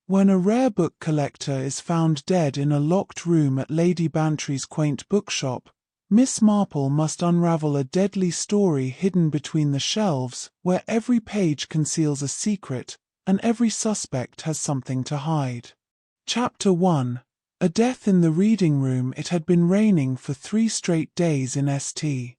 When a rare book collector is found dead in a locked room at Lady Bantry's quaint bookshop, Miss Marple must unravel a deadly story hidden between the shelves, where every page conceals a secret, and every suspect has something to hide. Chapter 1. A Death in the Reading Room. It had been raining for 3 straight days in St.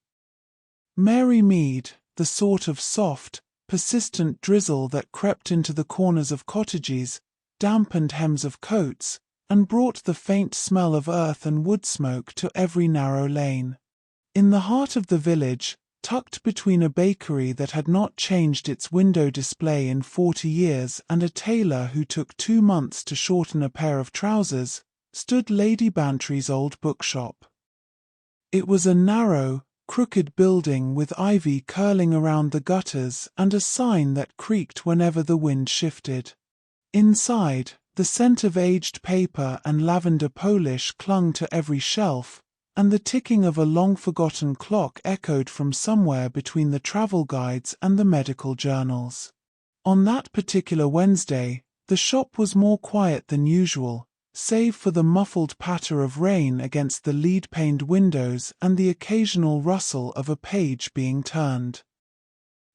Mary Mead, the sort of soft, persistent drizzle that crept into the corners of cottages, dampened hems of coats, and brought the faint smell of earth and wood smoke to every narrow lane. In the heart of the village, tucked between a bakery that had not changed its window display in 40 years and a tailor who took 2 months to shorten a pair of trousers, stood Lady Bantry's old bookshop. It was a narrow, crooked building with ivy curling around the gutters and a sign that creaked whenever the wind shifted. Inside, the scent of aged paper and lavender polish clung to every shelf, and the ticking of a long-forgotten clock echoed from somewhere between the travel guides and the medical journals. On that particular Wednesday, the shop was more quiet than usual, save for the muffled patter of rain against the lead-paned windows and the occasional rustle of a page being turned.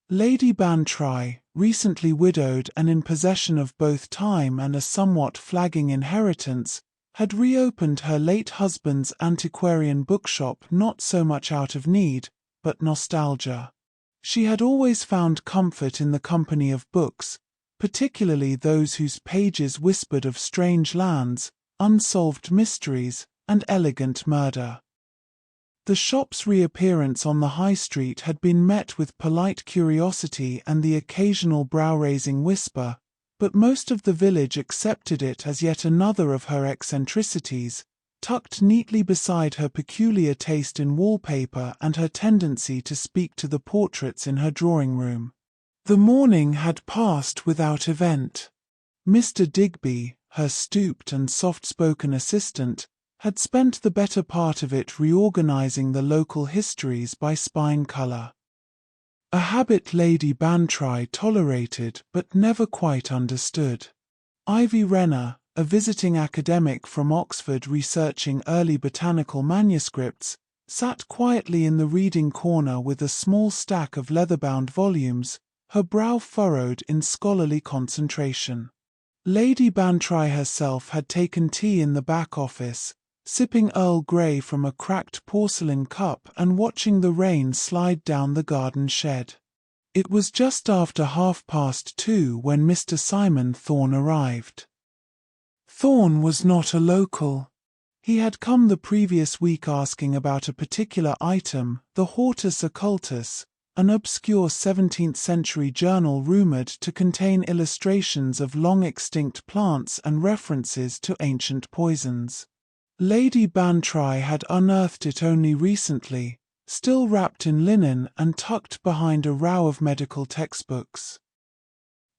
Lady Bantry, recently widowed and in possession of both time and a somewhat flagging inheritance, had reopened her late husband's antiquarian bookshop not so much out of need, but nostalgia. She had always found comfort in the company of books, particularly those whose pages whispered of strange lands, unsolved mysteries, and elegant murder. The shop's reappearance on the high street had been met with polite curiosity and the occasional brow-raising whisper, but most of the village accepted it as yet another of her eccentricities, tucked neatly beside her peculiar taste in wallpaper and her tendency to speak to the portraits in her drawing-room. The morning had passed without event. Mr. Digby, her stooped and soft-spoken assistant, had spent the better part of it reorganizing the local histories by spine color. A habit Lady Bantry tolerated but never quite understood. Ivy Renner, a visiting academic from Oxford researching early botanical manuscripts, sat quietly in the reading corner with a small stack of leather-bound volumes, her brow furrowed in scholarly concentration. Lady Bantry herself had taken tea in the back office, sipping Earl Grey from a cracked porcelain cup and watching the rain slide down the garden shed. It was just after 2:30 when Mr. Simon Thorne arrived. Thorne was not a local. He had come the previous week asking about a particular item, the Hortus Occultus, an obscure 17th-century journal rumored to contain illustrations of long-extinct plants and references to ancient poisons. Lady Bantry had unearthed it only recently, still wrapped in linen and tucked behind a row of medical textbooks.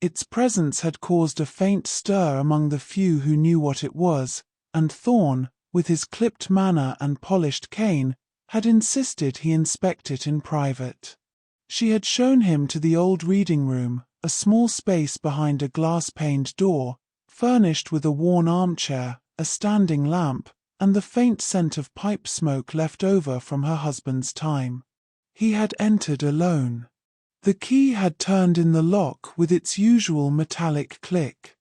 Its presence had caused a faint stir among the few who knew what it was, and Thorne, with his clipped manner and polished cane, had insisted he inspect it in private. She had shown him to the old reading room, a small space behind a glass-paned door, furnished with a worn armchair, a standing lamp, and the faint scent of pipe smoke left over from her husband's time. He had entered alone. The key had turned in the lock with its usual metallic click.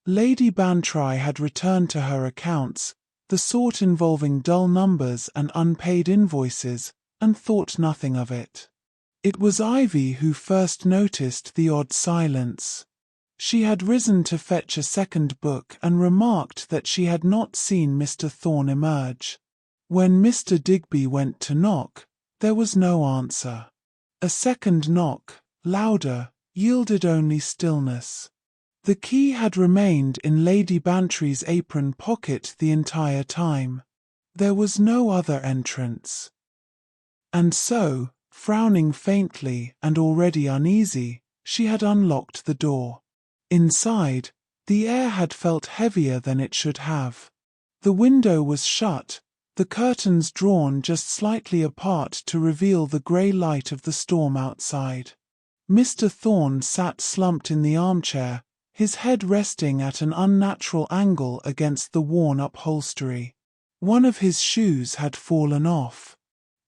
Lady Bantry had returned to her accounts, the sort involving dull numbers and unpaid invoices, and thought nothing of it. It was Ivy who first noticed the odd silence. She had risen to fetch a second book and remarked that she had not seen Mr. Thorne emerge. When Mr. Digby went to knock, there was no answer. A second knock, louder, yielded only stillness. The key had remained in Lady Bantry's apron pocket the entire time. There was no other entrance. And so, frowning faintly and already uneasy, she had unlocked the door. Inside, the air had felt heavier than it should have. The window was shut, the curtains drawn just slightly apart to reveal the grey light of the storm outside. Mr. Thorne sat slumped in the armchair, his head resting at an unnatural angle against the worn upholstery. One of his shoes had fallen off.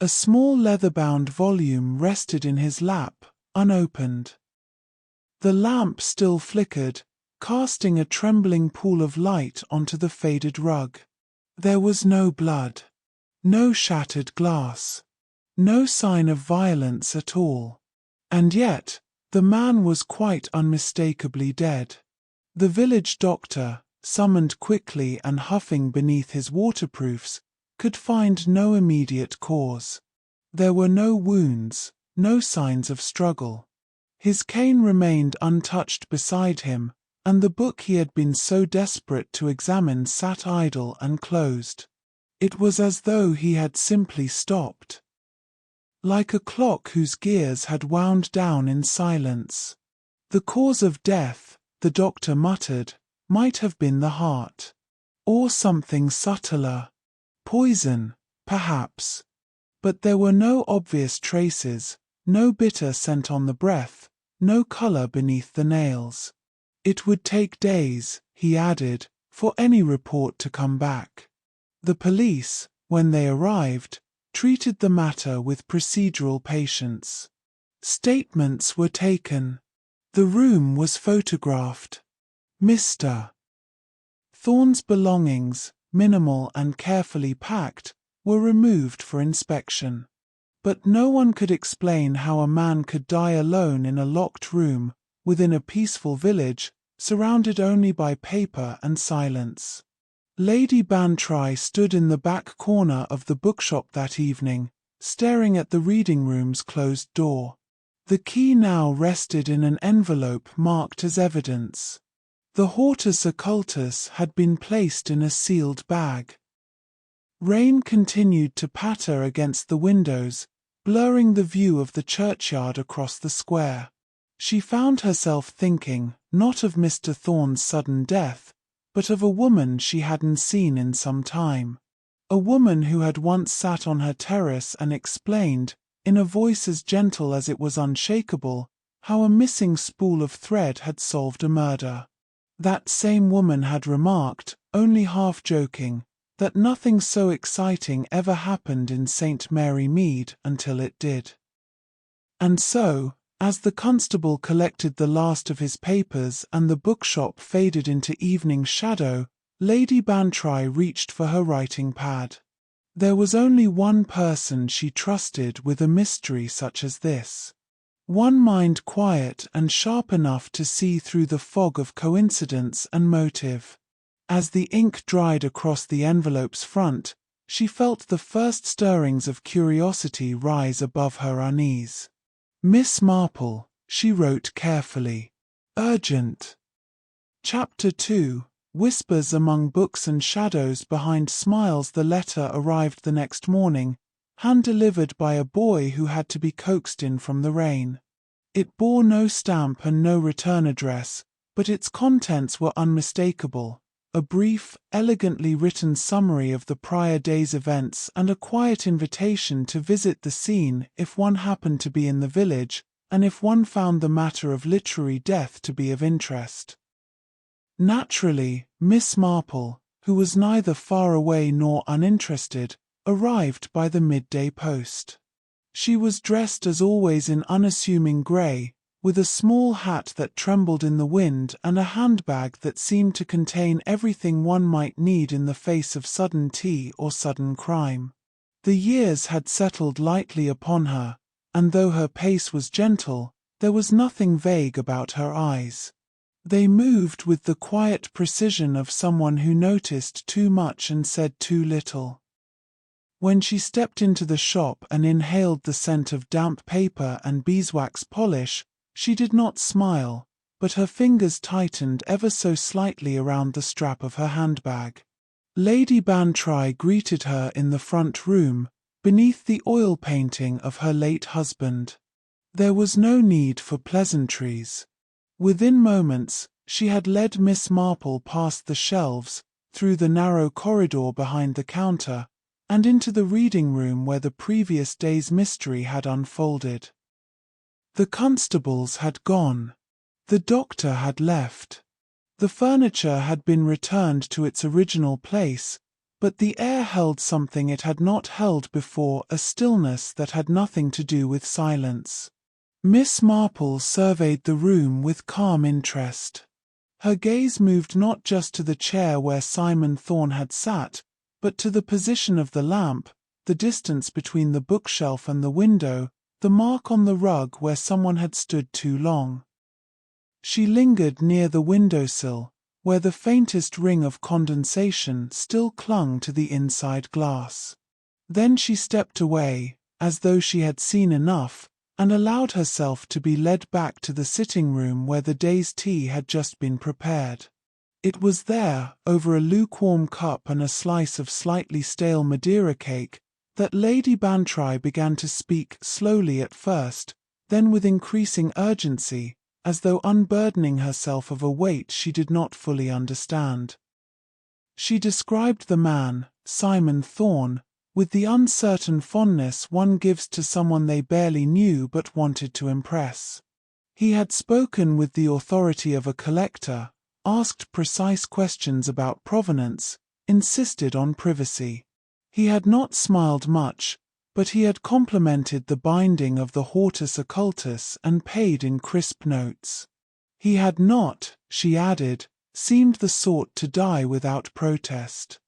A small leather-bound volume rested in his lap, unopened. The lamp still flickered, casting a trembling pool of light onto the faded rug. There was no blood, no shattered glass, no sign of violence at all. And yet, the man was quite unmistakably dead. The village doctor, summoned quickly and huffing beneath his waterproofs, could find no immediate cause. There were no wounds, no signs of struggle. His cane remained untouched beside him, and the book he had been so desperate to examine sat idle and closed. It was as though he had simply stopped. Like a clock whose gears had wound down in silence. The cause of death, the doctor muttered, might have been the heart. Or something subtler. Poison, perhaps. But there were no obvious traces, no bitter scent on the breath, no color beneath the nails. It would take days, he added, for any report to come back. The police, when they arrived, treated the matter with procedural patience. Statements were taken. The room was photographed. Mr. Thorne's belongings, minimal and carefully packed, were removed for inspection. But no one could explain how a man could die alone in a locked room, within a peaceful village, surrounded only by paper and silence. Lady Bantry stood in the back corner of the bookshop that evening, staring at the reading room's closed door. The key now rested in an envelope marked as evidence. The hortus occultus had been placed in a sealed bag. Rain continued to patter against the windows, blurring the view of the churchyard across the square. She found herself thinking, not of Mr. Thorne's sudden death, but of a woman she hadn't seen in some time. A woman who had once sat on her terrace and explained, in a voice as gentle as it was unshakable, how a missing spool of thread had solved a murder. That same woman had remarked, only half joking, that nothing so exciting ever happened in St. Mary Mead until it did. And so, as the constable collected the last of his papers and the bookshop faded into evening shadow, Lady Bantry reached for her writing pad. There was only one person she trusted with a mystery such as this. One mind quiet and sharp enough to see through the fog of coincidence and motive. As the ink dried across the envelope's front, she felt the first stirrings of curiosity rise above her unease. Miss Marple, she wrote carefully. Urgent. Chapter 2. Whispers among books and shadows behind smiles. The letter arrived the next morning, hand-delivered by a boy who had to be coaxed in from the rain. It bore no stamp and no return address, but its contents were unmistakable. A brief, elegantly written summary of the prior day's events and a quiet invitation to visit the scene if one happened to be in the village, and if one found the matter of literary death to be of interest. Naturally, Miss Marple, who was neither far away nor uninterested, arrived by the midday post. She was dressed as always in unassuming grey, with a small hat that trembled in the wind and a handbag that seemed to contain everything one might need in the face of sudden tea or sudden crime. The years had settled lightly upon her, and though her pace was gentle, there was nothing vague about her eyes. They moved with the quiet precision of someone who noticed too much and said too little. When she stepped into the shop and inhaled the scent of damp paper and beeswax polish, she did not smile, but her fingers tightened ever so slightly around the strap of her handbag. Lady Bantry greeted her in the front room, beneath the oil painting of her late husband. There was no need for pleasantries. Within moments, she had led Miss Marple past the shelves, through the narrow corridor behind the counter, and into the reading room where the previous day's mystery had unfolded. The constables had gone. The doctor had left. The furniture had been returned to its original place, but the air held something it had not held before, a stillness that had nothing to do with silence. Miss Marple surveyed the room with calm interest. Her gaze moved not just to the chair where Simon Thorne had sat, but to the position of the lamp, the distance between the bookshelf and the window, the mark on the rug where someone had stood too long. She lingered near the windowsill, where the faintest ring of condensation still clung to the inside glass. Then she stepped away, as though she had seen enough, and allowed herself to be led back to the sitting room where the day's tea had just been prepared. It was there, over a lukewarm cup and a slice of slightly stale Madeira cake, that Lady Bantry began to speak, slowly at first, then with increasing urgency, as though unburdening herself of a weight she did not fully understand. She described the man, Simon Thorne, with the uncertain fondness one gives to someone they barely knew but wanted to impress. He had spoken with the authority of a collector, asked precise questions about provenance, insisted on privacy. He had not smiled much, but he had complimented the binding of the Hortus Occultus and paid in crisp notes. He had not, she added, seemed the sort to die without protest.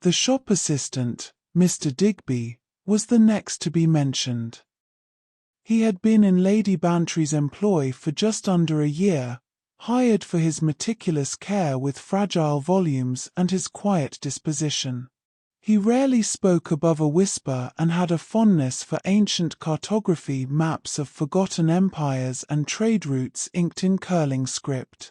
The shop assistant, Mr. Digby, was the next to be mentioned. He had been in Lady Bantry's employ for just under a year, hired for his meticulous care with fragile volumes and his quiet disposition. He rarely spoke above a whisper and had a fondness for ancient cartography, maps of forgotten empires and trade routes inked in curling script.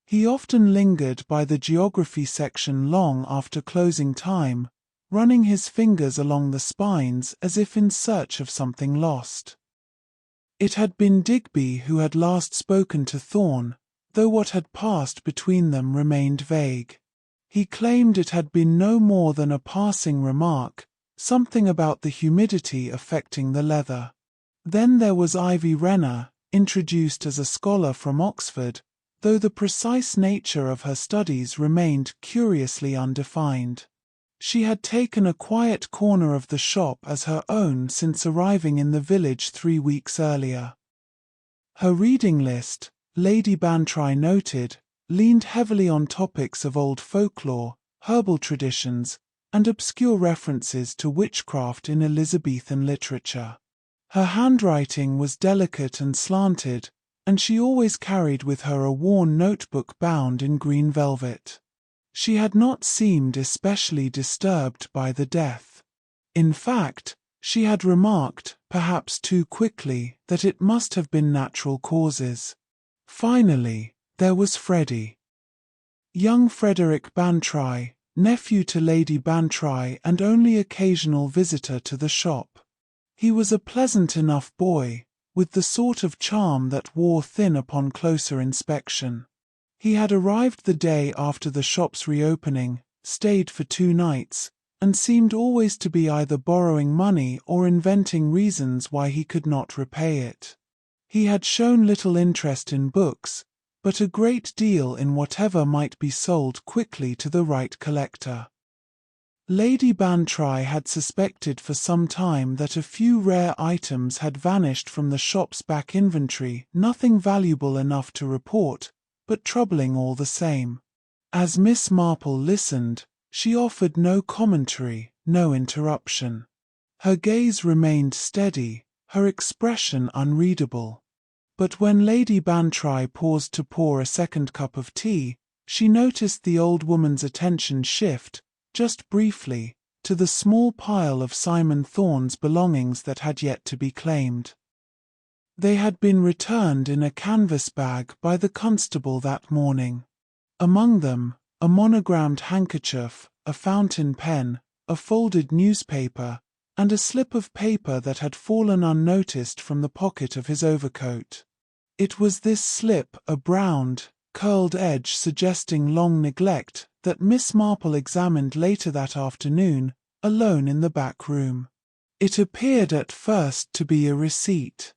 He often lingered by the geography section long after closing time, running his fingers along the spines as if in search of something lost. It had been Digby who had last spoken to Thorne, though what had passed between them remained vague. He claimed it had been no more than a passing remark, something about the humidity affecting the leather. Then there was Ivy Renner, introduced as a scholar from Oxford, though the precise nature of her studies remained curiously undefined. She had taken a quiet corner of the shop as her own since arriving in the village 3 weeks earlier. Her reading list, Lady Bantry noted, leaned heavily on topics of old folklore, herbal traditions, and obscure references to witchcraft in Elizabethan literature. Her handwriting was delicate and slanted, and she always carried with her a worn notebook bound in green velvet. She had not seemed especially disturbed by the death. In fact, she had remarked, perhaps too quickly, that it must have been natural causes. Finally, there was Freddie. Young Frederick Bantry, nephew to Lady Bantry and only occasional visitor to the shop. He was a pleasant enough boy, with the sort of charm that wore thin upon closer inspection. He had arrived the day after the shop's reopening, stayed for 2 nights, and seemed always to be either borrowing money or inventing reasons why he could not repay it. He had shown little interest in books, but a great deal in whatever might be sold quickly to the right collector. Lady Bantry had suspected for some time that a few rare items had vanished from the shop's back inventory, nothing valuable enough to report, but troubling all the same. As Miss Marple listened, she offered no commentary, no interruption. Her gaze remained steady, her expression unreadable. But when Lady Bantry paused to pour a second cup of tea, she noticed the old woman's attention shift, just briefly, to the small pile of Simon Thorne's belongings that had yet to be claimed. They had been returned in a canvas bag by the constable that morning. Among them, a monogrammed handkerchief, a fountain pen, a folded newspaper, and a slip of paper that had fallen unnoticed from the pocket of his overcoat. It was this slip, a browned, curled edge suggesting long neglect, that Miss Marple examined later that afternoon, alone in the back room. It appeared at first to be a receipt.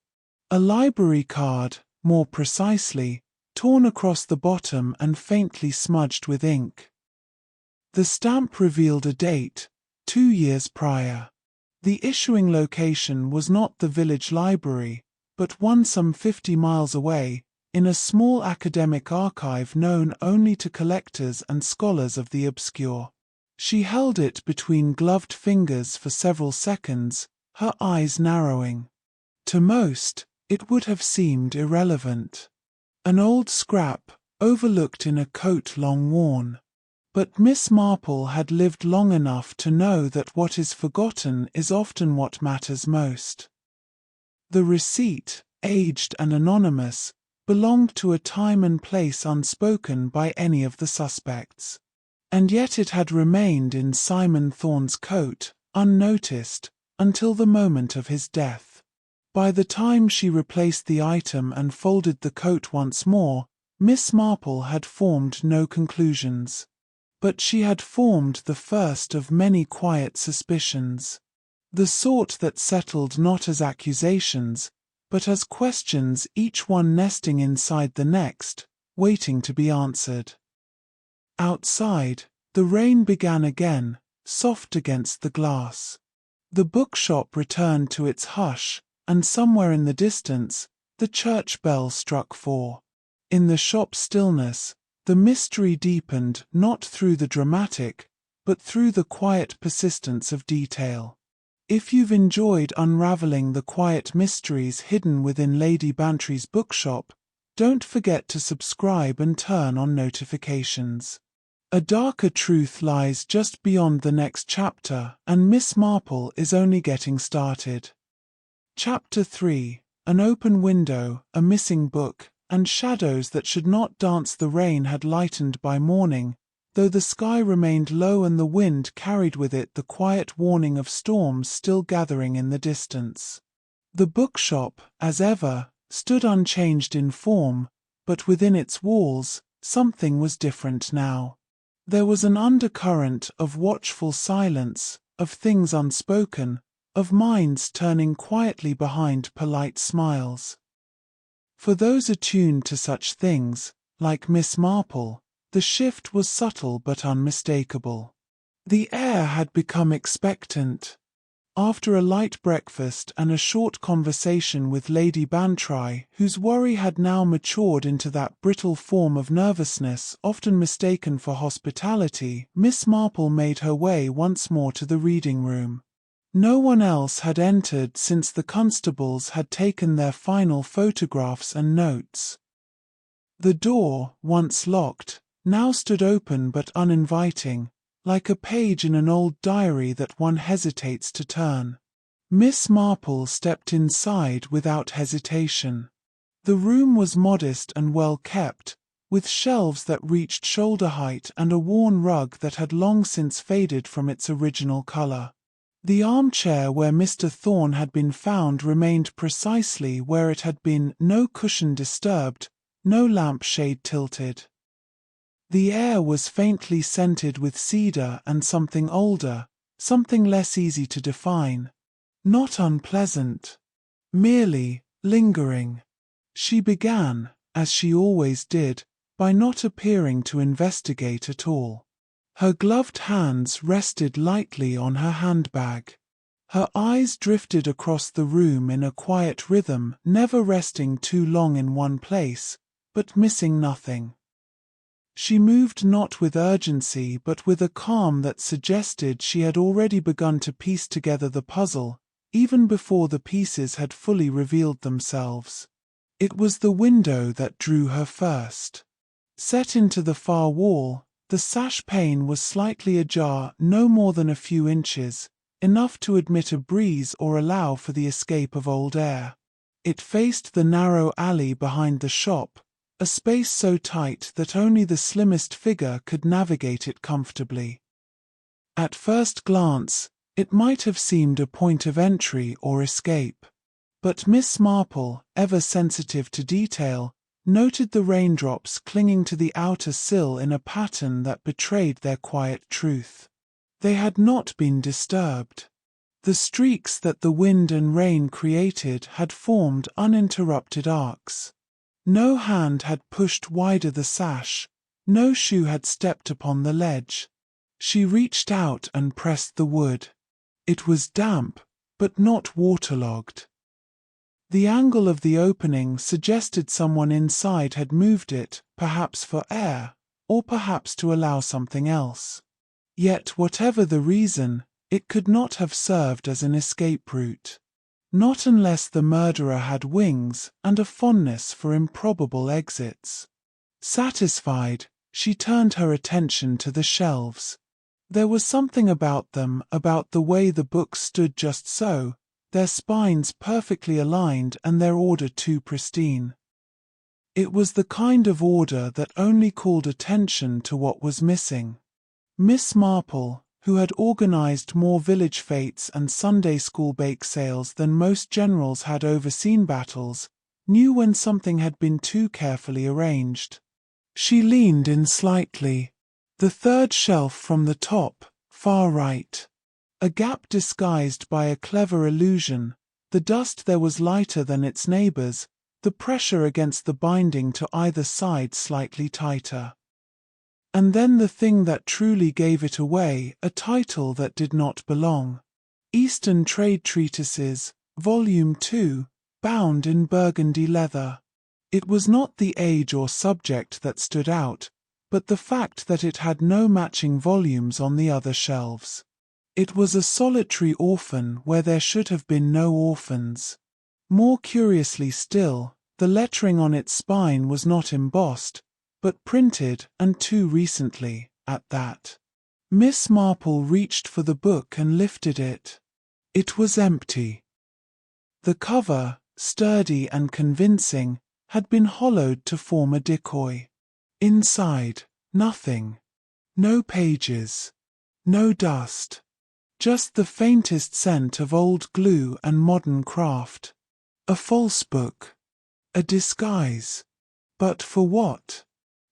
A library card, more precisely, torn across the bottom and faintly smudged with ink. The stamp revealed a date, 2 years prior. The issuing location was not the village library, but one some 50 miles away, in a small academic archive known only to collectors and scholars of the obscure. She held it between gloved fingers for several seconds, her eyes narrowing. To most, it would have seemed irrelevant. An old scrap, overlooked in a coat long worn. But Miss Marple had lived long enough to know that what is forgotten is often what matters most. The receipt, aged and anonymous, belonged to a time and place unspoken by any of the suspects. And yet it had remained in Simon Thorne's coat, unnoticed, until the moment of his death. By the time she replaced the item and folded the coat once more, Miss Marple had formed no conclusions. But she had formed the first of many quiet suspicions. The sort that settled not as accusations, but as questions, each one nesting inside the next, waiting to be answered. Outside, the rain began again, soft against the glass. The bookshop returned to its hush, and somewhere in the distance, the church bell struck 4. In the shop stillness, the mystery deepened not through the dramatic, but through the quiet persistence of detail. If you've enjoyed unraveling the quiet mysteries hidden within Lady Bantry's bookshop, don't forget to subscribe and turn on notifications. A darker truth lies just beyond the next chapter, and Miss Marple is only getting started. Chapter 3: An open window, a missing book, and shadows that should not dance. The rain had lightened by morning, though the sky remained low and the wind carried with it the quiet warning of storms still gathering in the distance. The bookshop, as ever, stood unchanged in form, but within its walls, something was different now. There was an undercurrent of watchful silence, of things unspoken, of minds turning quietly behind polite smiles. For those attuned to such things, like Miss Marple, the shift was subtle but unmistakable. The air had become expectant. After a light breakfast and a short conversation with Lady Bantry, whose worry had now matured into that brittle form of nervousness often mistaken for hospitality, Miss Marple made her way once more to the reading room. No one else had entered since the constables had taken their final photographs and notes. The door, once locked, now stood open but uninviting, like a page in an old diary that one hesitates to turn. Miss Marple stepped inside without hesitation. The room was modest and well kept, with shelves that reached shoulder height and a worn rug that had long since faded from its original color. The armchair where Mr. Thorne had been found remained precisely where it had been, no cushion disturbed, no lampshade tilted. The air was faintly scented with cedar and something older, something less easy to define. Not unpleasant. Merely lingering. She began, as she always did, by not appearing to investigate at all. Her gloved hands rested lightly on her handbag. Her eyes drifted across the room in a quiet rhythm, never resting too long in one place, but missing nothing. She moved not with urgency but with a calm that suggested she had already begun to piece together the puzzle, even before the pieces had fully revealed themselves. It was the window that drew her first. Set into the far wall, the sash pane was slightly ajar, no more than a few inches, enough to admit a breeze or allow for the escape of old air. It faced the narrow alley behind the shop, a space so tight that only the slimmest figure could navigate it comfortably. At first glance, it might have seemed a point of entry or escape. But Miss Marple, ever sensitive to detail, noted the raindrops clinging to the outer sill in a pattern that betrayed their quiet truth. They had not been disturbed. The streaks that the wind and rain created had formed uninterrupted arcs. No hand had pushed wider the sash, no shoe had stepped upon the ledge. She reached out and pressed the wood. It was damp, but not waterlogged. The angle of the opening suggested someone inside had moved it, perhaps for air, or perhaps to allow something else. Yet whatever the reason, it could not have served as an escape route. Not unless the murderer had wings and a fondness for improbable exits. Satisfied, she turned her attention to the shelves. There was something about them, about the way the books stood just so, their spines perfectly aligned and their order too pristine. It was the kind of order that only called attention to what was missing. Miss Marple, who had organized more village fetes and Sunday school bake sales than most generals had overseen battles, knew when something had been too carefully arranged. She leaned in slightly. The third shelf from the top, far right. A gap disguised by a clever illusion, the dust there was lighter than its neighbors, the pressure against the binding to either side slightly tighter. And then the thing that truly gave it away, a title that did not belong. Eastern Trade Treatises, Volume 2, bound in burgundy leather. It was not the age or subject that stood out, but the fact that it had no matching volumes on the other shelves. It was a solitary orphan where there should have been no orphans. More curiously still, the lettering on its spine was not embossed, but printed, and too recently, at that. Miss Marple reached for the book and lifted it. It was empty. The cover, sturdy and convincing, had been hollowed to form a decoy. Inside, nothing. No pages. No dust. Just the faintest scent of old glue and modern craft. A false book. A disguise. But for what?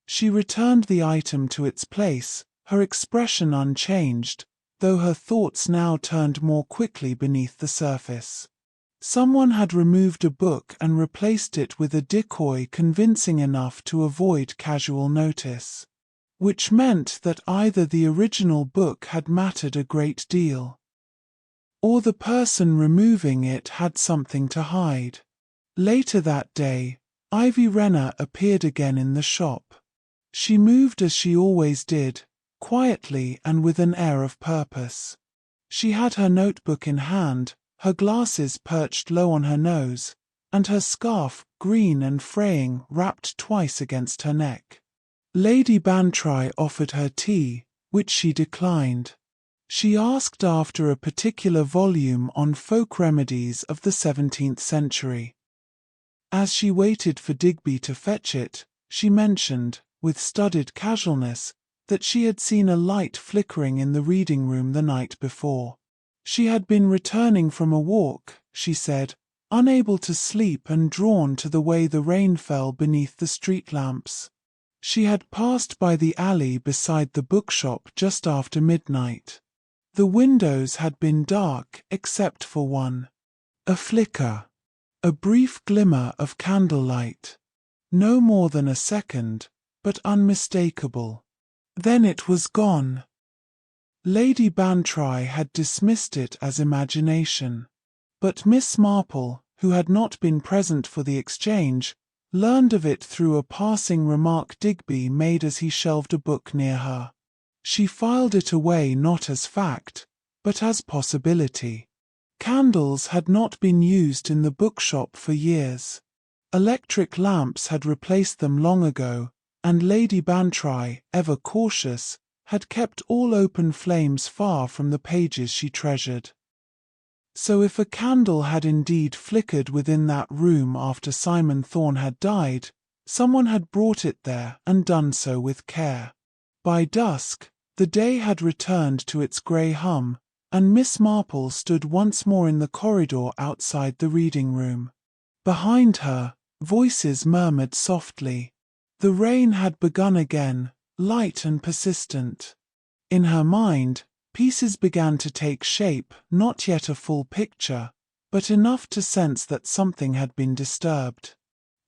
She returned the item to its place, her expression unchanged, though her thoughts now turned more quickly beneath the surface. Someone had removed a book and replaced it with a decoy convincing enough to avoid casual notice. Which meant that either the original book had mattered a great deal, or the person removing it had something to hide. Later that day, Ivy Renner appeared again in the shop. She moved as she always did, quietly and with an air of purpose. She had her notebook in hand, her glasses perched low on her nose, and her scarf, green and fraying, wrapped twice against her neck. Lady Bantry offered her tea, which she declined. She asked after a particular volume on folk remedies of the 17th century. As she waited for Digby to fetch it, she mentioned, with studied casualness, that she had seen a light flickering in the reading room the night before. She had been returning from a walk, she said, unable to sleep and drawn to the way the rain fell beneath the street lamps. She had passed by the alley beside the bookshop just after midnight. The windows had been dark except for one. A flicker. A brief glimmer of candlelight. No more than a second, but unmistakable. Then it was gone. Lady Bantry had dismissed it as imagination. But Miss Marple, who had not been present for the exchange, learned of it through a passing remark Digby made as he shelved a book near her. She filed it away not as fact, but as possibility. Candles had not been used in the bookshop for years. Electric lamps had replaced them long ago, and Lady Bantry, ever cautious, had kept all open flames far from the pages she treasured. So if a candle had indeed flickered within that room after Simon Thorne had died, someone had brought it there and done so with care. By dusk, the day had returned to its grey hum, and Miss Marple stood once more in the corridor outside the reading room. Behind her, voices murmured softly. The rain had begun again, light and persistent. In her mind, pieces began to take shape, not yet a full picture, but enough to sense that something had been disturbed.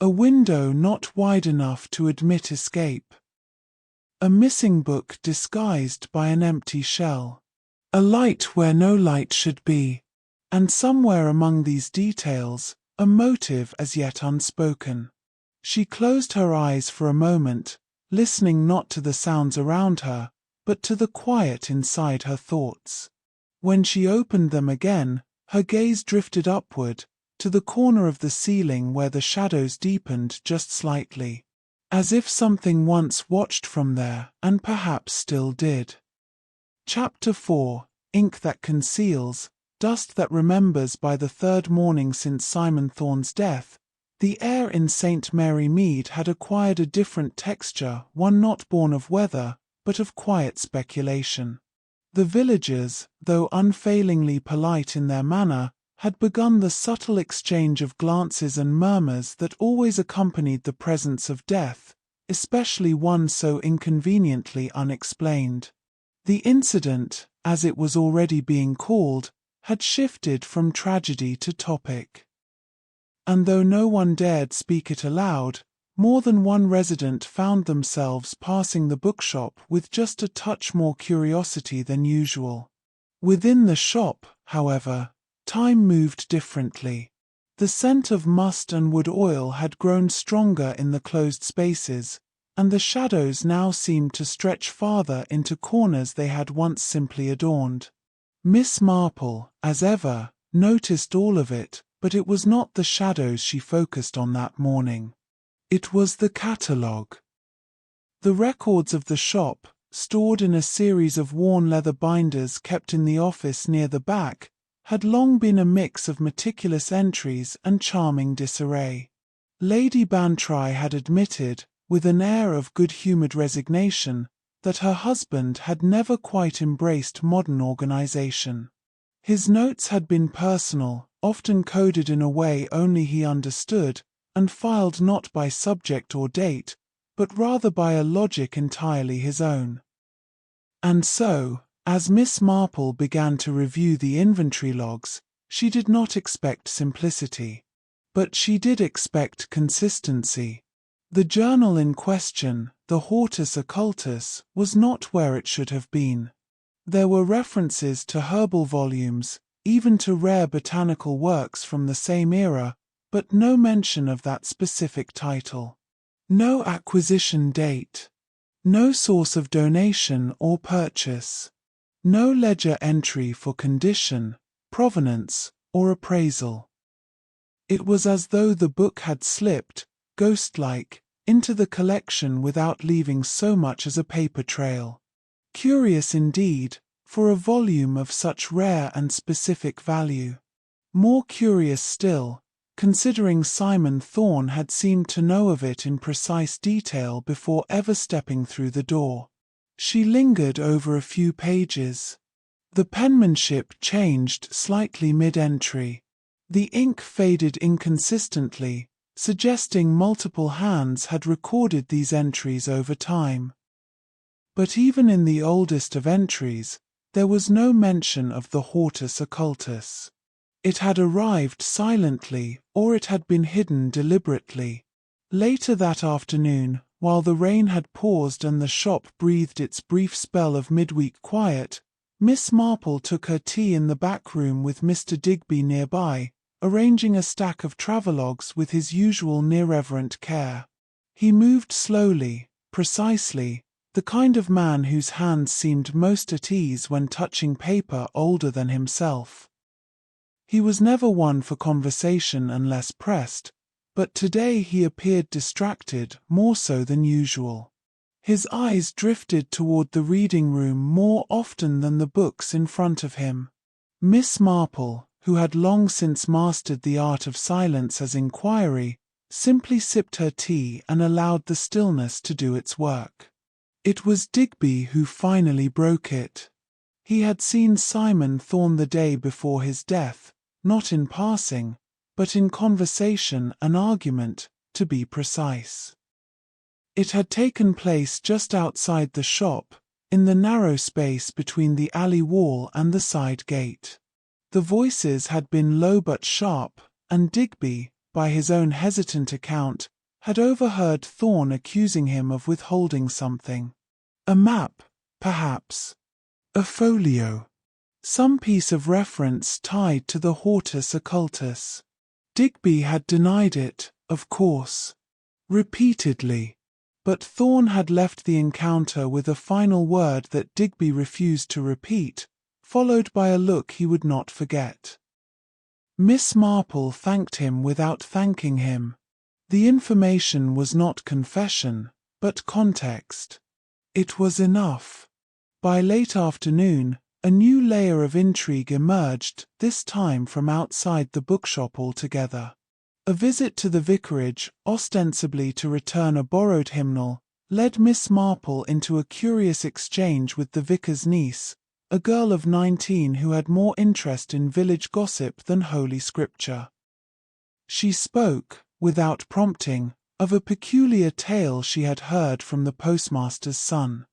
A window not wide enough to admit escape. A missing book disguised by an empty shell. A light where no light should be. And somewhere among these details, a motive as yet unspoken. She closed her eyes for a moment, listening not to the sounds around her, but to the quiet inside her thoughts. When she opened them again, her gaze drifted upward, to the corner of the ceiling where the shadows deepened just slightly, as if something once watched from there and perhaps still did. Chapter 4: Ink that Conceals, Dust that Remembers. By the third morning since Simon Thorne's death, the air in St. Mary Mead had acquired a different texture, one not born of weather, but of quiet speculation. The villagers, though unfailingly polite in their manner, had begun the subtle exchange of glances and murmurs that always accompanied the presence of death, especially one so inconveniently unexplained. The incident, as it was already being called, had shifted from tragedy to topic. And though no one dared speak it aloud, more than one resident found themselves passing the bookshop with just a touch more curiosity than usual. Within the shop, however, time moved differently. The scent of must and wood oil had grown stronger in the closed spaces, and the shadows now seemed to stretch farther into corners they had once simply adorned. Miss Marple, as ever, noticed all of it, but it was not the shadows she focused on that morning. It was the catalogue. The records of the shop, stored in a series of worn leather binders kept in the office near the back, had long been a mix of meticulous entries and charming disarray. Lady Bantry had admitted, with an air of good-humoured resignation, that her husband had never quite embraced modern organization. His notes had been personal, often coded in a way only he understood, and filed not by subject or date, but rather by a logic entirely his own. And so, as Miss Marple began to review the inventory logs, she did not expect simplicity. But she did expect consistency. The journal in question, the Hortus Occultus, was not where it should have been. There were references to herbal volumes, even to rare botanical works from the same era, but no mention of that specific title. No acquisition date. No source of donation or purchase. No ledger entry for condition, provenance, or appraisal. It was as though the book had slipped, ghost-like, into the collection without leaving so much as a paper trail. Curious indeed, for a volume of such rare and specific value. More curious still, considering Simon Thorne had seemed to know of it in precise detail before ever stepping through the door. She lingered over a few pages. The penmanship changed slightly mid-entry. The ink faded inconsistently, suggesting multiple hands had recorded these entries over time. But even in the oldest of entries, there was no mention of the Hortus Occultus. It had arrived silently, or it had been hidden deliberately. Later that afternoon, while the rain had paused and the shop breathed its brief spell of midweek quiet, Miss Marple took her tea in the back room with Mr. Digby nearby, arranging a stack of travelogues with his usual irreverent care. He moved slowly, precisely, the kind of man whose hands seemed most at ease when touching paper older than himself. He was never one for conversation unless pressed, but today he appeared distracted more so than usual. His eyes drifted toward the reading room more often than the books in front of him. Miss Marple, who had long since mastered the art of silence as inquiry, simply sipped her tea and allowed the stillness to do its work. It was Digby who finally broke it. He had seen Simon Thorne the day before his death, not in passing, but in conversation and argument, to be precise. It had taken place just outside the shop, in the narrow space between the alley wall and the side gate. The voices had been low but sharp, and Digby, by his own hesitant account, had overheard Thorn accusing him of withholding something. A map, perhaps. A folio. Some piece of reference tied to the Hortus Occultus. Digby had denied it, of course. Repeatedly. But Thorn had left the encounter with a final word that Digby refused to repeat, followed by a look he would not forget. Miss Marple thanked him without thanking him. The information was not confession, but context. It was enough. By late afternoon, a new layer of intrigue emerged, this time from outside the bookshop altogether. A visit to the vicarage, ostensibly to return a borrowed hymnal, led Miss Marple into a curious exchange with the vicar's niece, a girl of 19 who had more interest in village gossip than Holy Scripture. She spoke, without prompting, of a peculiar tale she had heard from the postmaster's son.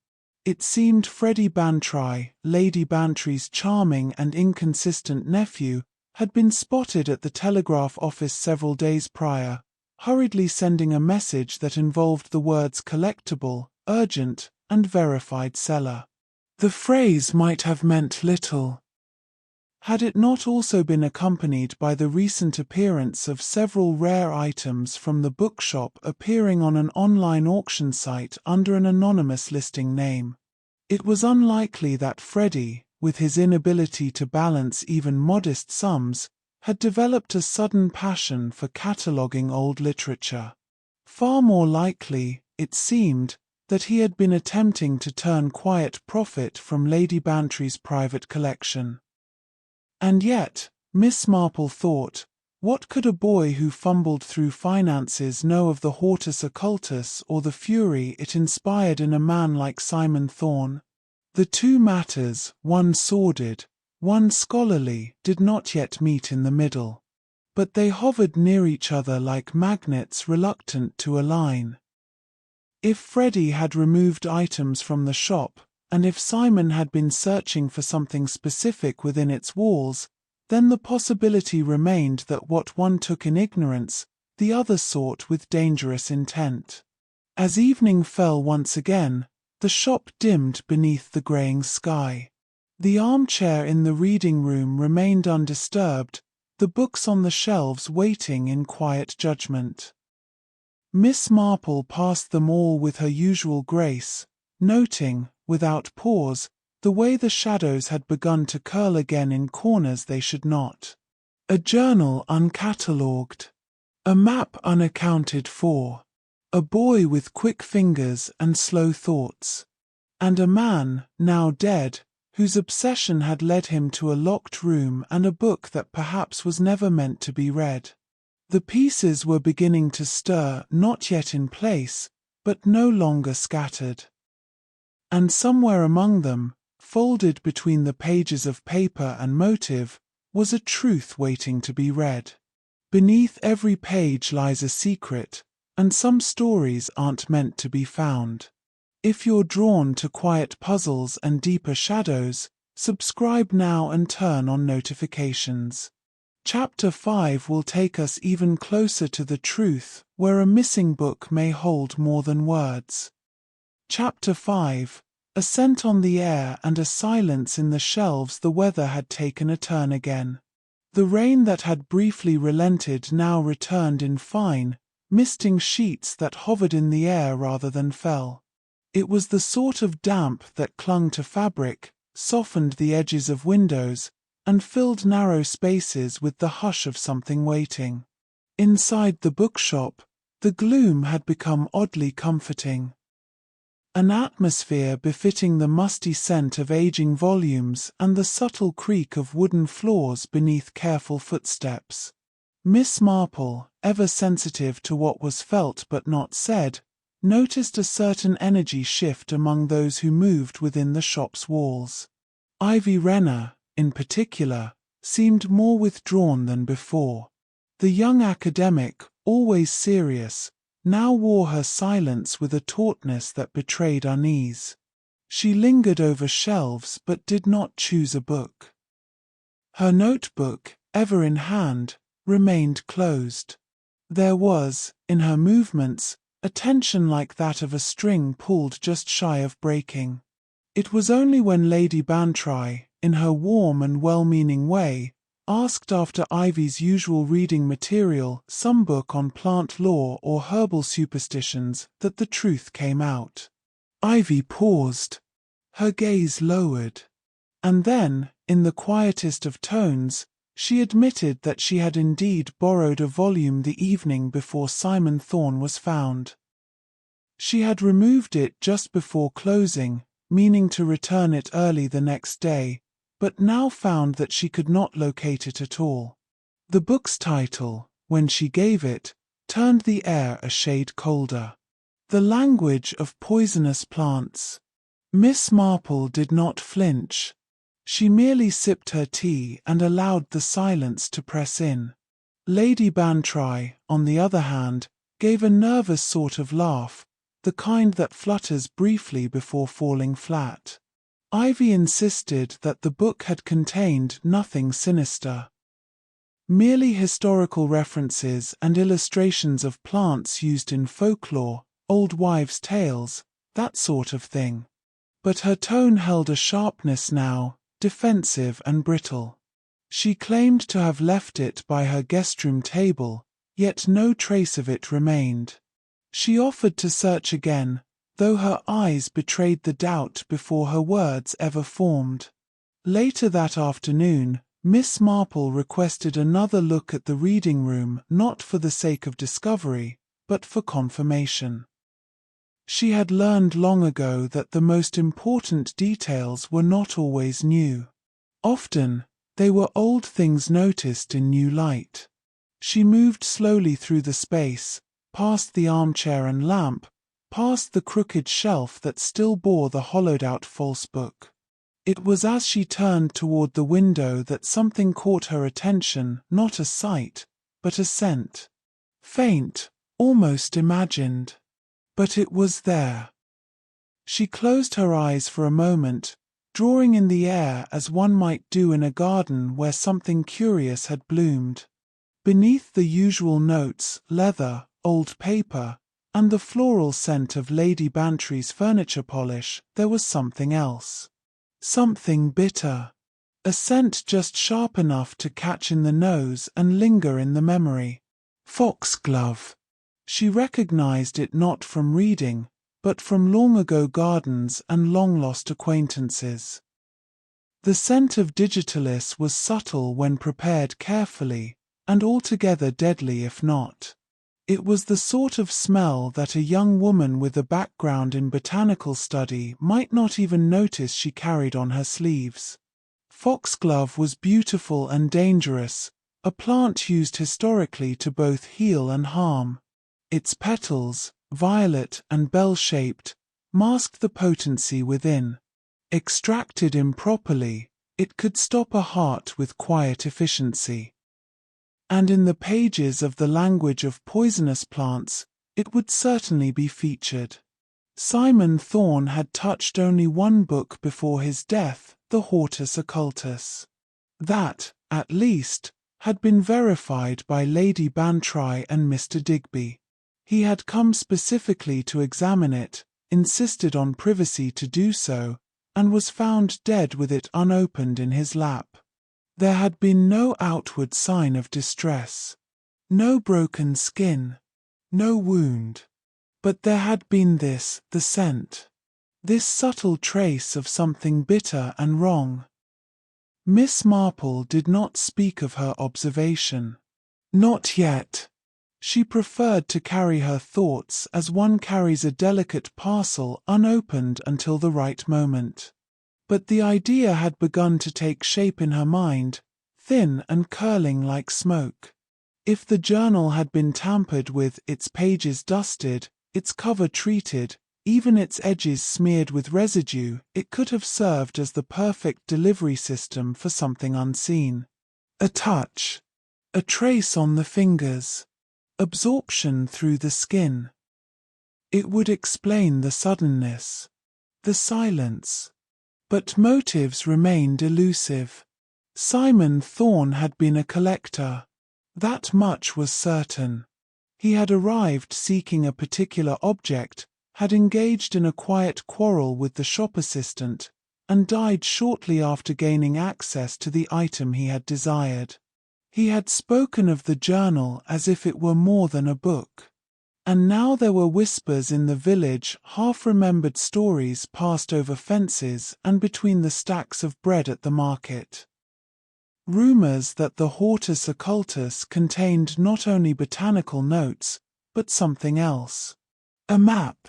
It seemed Lady Bantry, Lady Bantry's charming and inconsistent nephew, had been spotted at the telegraph office several days prior, hurriedly sending a message that involved the words collectible, urgent, and verified seller. The phrase might have meant little, had it not also been accompanied by the recent appearance of several rare items from the bookshop appearing on an online auction site under an anonymous listing name. It was unlikely that Freddie, with his inability to balance even modest sums, had developed a sudden passion for cataloguing old literature. Far more likely, it seemed, that he had been attempting to turn quiet profit from Lady Bantry's private collection. And yet, Miss Marple thought, what could a boy who fumbled through finances know of the Hortus Occultus or the fury it inspired in a man like Simon Thorn? The two matters, one sordid, one scholarly, did not yet meet in the middle. But they hovered near each other like magnets reluctant to align. If Freddie had removed items from the shop, and if Simon had been searching for something specific within its walls, then the possibility remained that what one took in ignorance, the other sought with dangerous intent. As evening fell once again, the shop dimmed beneath the greying sky. The armchair in the reading room remained undisturbed, the books on the shelves waiting in quiet judgment. Miss Marple passed them all with her usual grace, noting, without pause, the way the shadows had begun to curl again in corners they should not. A journal uncatalogued. A map unaccounted for. A boy with quick fingers and slow thoughts. And a man, now dead, whose obsession had led him to a locked room and a book that perhaps was never meant to be read. The pieces were beginning to stir, not yet in place, but no longer scattered. And somewhere among them, folded between the pages of paper and motive, was a truth waiting to be read. Beneath every page lies a secret, and some stories aren't meant to be found. If you're drawn to quiet puzzles and deeper shadows, subscribe now and turn on notifications. Chapter 5 will take us even closer to the truth, where a missing book may hold more than words. Chapter 5. A scent on the air and a silence in the shelves. The weather had taken a turn again. The rain that had briefly relented now returned in fine, misting sheets that hovered in the air rather than fell. It was the sort of damp that clung to fabric, softened the edges of windows, and filled narrow spaces with the hush of something waiting. Inside the bookshop, the gloom had become oddly comforting. An atmosphere befitting the musty scent of aging volumes and the subtle creak of wooden floors beneath careful footsteps. Miss Marple, ever sensitive to what was felt but not said, noticed a certain energy shift among those who moved within the shop's walls. Ivy Renner, in particular, seemed more withdrawn than before. The young academic, always serious, now wore her silence with a tautness that betrayed unease. She lingered over shelves but did not choose a book. Her notebook, ever in hand, remained closed. There was, in her movements, a tension like that of a string pulled just shy of breaking. It was only when Lady Bantry, in her warm and well-meaning way, asked after Ivy's usual reading material, some book on plant lore or herbal superstitions, that the truth came out. Ivy paused, her gaze lowered, and then, in the quietest of tones, she admitted that she had indeed borrowed a volume the evening before Simon Thorne was found. She had removed it just before closing, meaning to return it early the next day, but now found that she could not locate it at all. The book's title, when she gave it, turned the air a shade colder. The Language of Poisonous Plants. Miss Marple did not flinch. She merely sipped her tea and allowed the silence to press in. Lady Bantry, on the other hand, gave a nervous sort of laugh, the kind that flutters briefly before falling flat. Ivy insisted that the book had contained nothing sinister. Merely historical references and illustrations of plants used in folklore, old wives' tales, that sort of thing. But her tone held a sharpness now, defensive and brittle. She claimed to have left it by her guest-room table, yet no trace of it remained. She offered to search again, though her eyes betrayed the doubt before her words ever formed. Later that afternoon, Miss Marple requested another look at the reading room, not for the sake of discovery, but for confirmation. She had learned long ago that the most important details were not always new. Often, they were old things noticed in new light. She moved slowly through the space, past the armchair and lamp, past the crooked shelf that still bore the hollowed-out false book. It was as she turned toward the window that something caught her attention, not a sight, but a scent. Faint, almost imagined. But it was there. She closed her eyes for a moment, drawing in the air as one might do in a garden where something curious had bloomed. Beneath the usual notes, leather, old paper, and the floral scent of Lady Bantry's furniture polish, there was something else. Something bitter. A scent just sharp enough to catch in the nose and linger in the memory. Foxglove. She recognized it not from reading, but from long-ago gardens and long-lost acquaintances. The scent of digitalis was subtle when prepared carefully, and altogether deadly if not. It was the sort of smell that a young woman with a background in botanical study might not even notice she carried on her sleeves. Foxglove was beautiful and dangerous, a plant used historically to both heal and harm. Its petals, violet and bell-shaped, masked the potency within. Extracted improperly, it could stop a heart with quiet efficiency. And in the pages of the Language of Poisonous Plants, it would certainly be featured. Simon Thorne had touched only one book before his death, the Hortus Occultus. That, at least, had been verified by Lady Bantry and Mr. Digby. He had come specifically to examine it, insisted on privacy to do so, and was found dead with it unopened in his lap. There had been no outward sign of distress, no broken skin, no wound. But there had been this, the scent, this subtle trace of something bitter and wrong. Miss Marple did not speak of her observation. Not yet. She preferred to carry her thoughts as one carries a delicate parcel unopened until the right moment. But the idea had begun to take shape in her mind, thin and curling like smoke. If the journal had been tampered with, its pages dusted, its cover treated, even its edges smeared with residue, it could have served as the perfect delivery system for something unseen. A touch, a trace on the fingers, absorption through the skin. It would explain the suddenness, the silence. But motives remained elusive. Simon Thorne had been a collector. That much was certain. He had arrived seeking a particular object, had engaged in a quiet quarrel with the shop assistant, and died shortly after gaining access to the item he had desired. He had spoken of the journal as if it were more than a book. And now there were whispers in the village, half-remembered stories passed over fences and between the stacks of bread at the market. Rumors that the Hortus Occultus contained not only botanical notes, but something else. A map.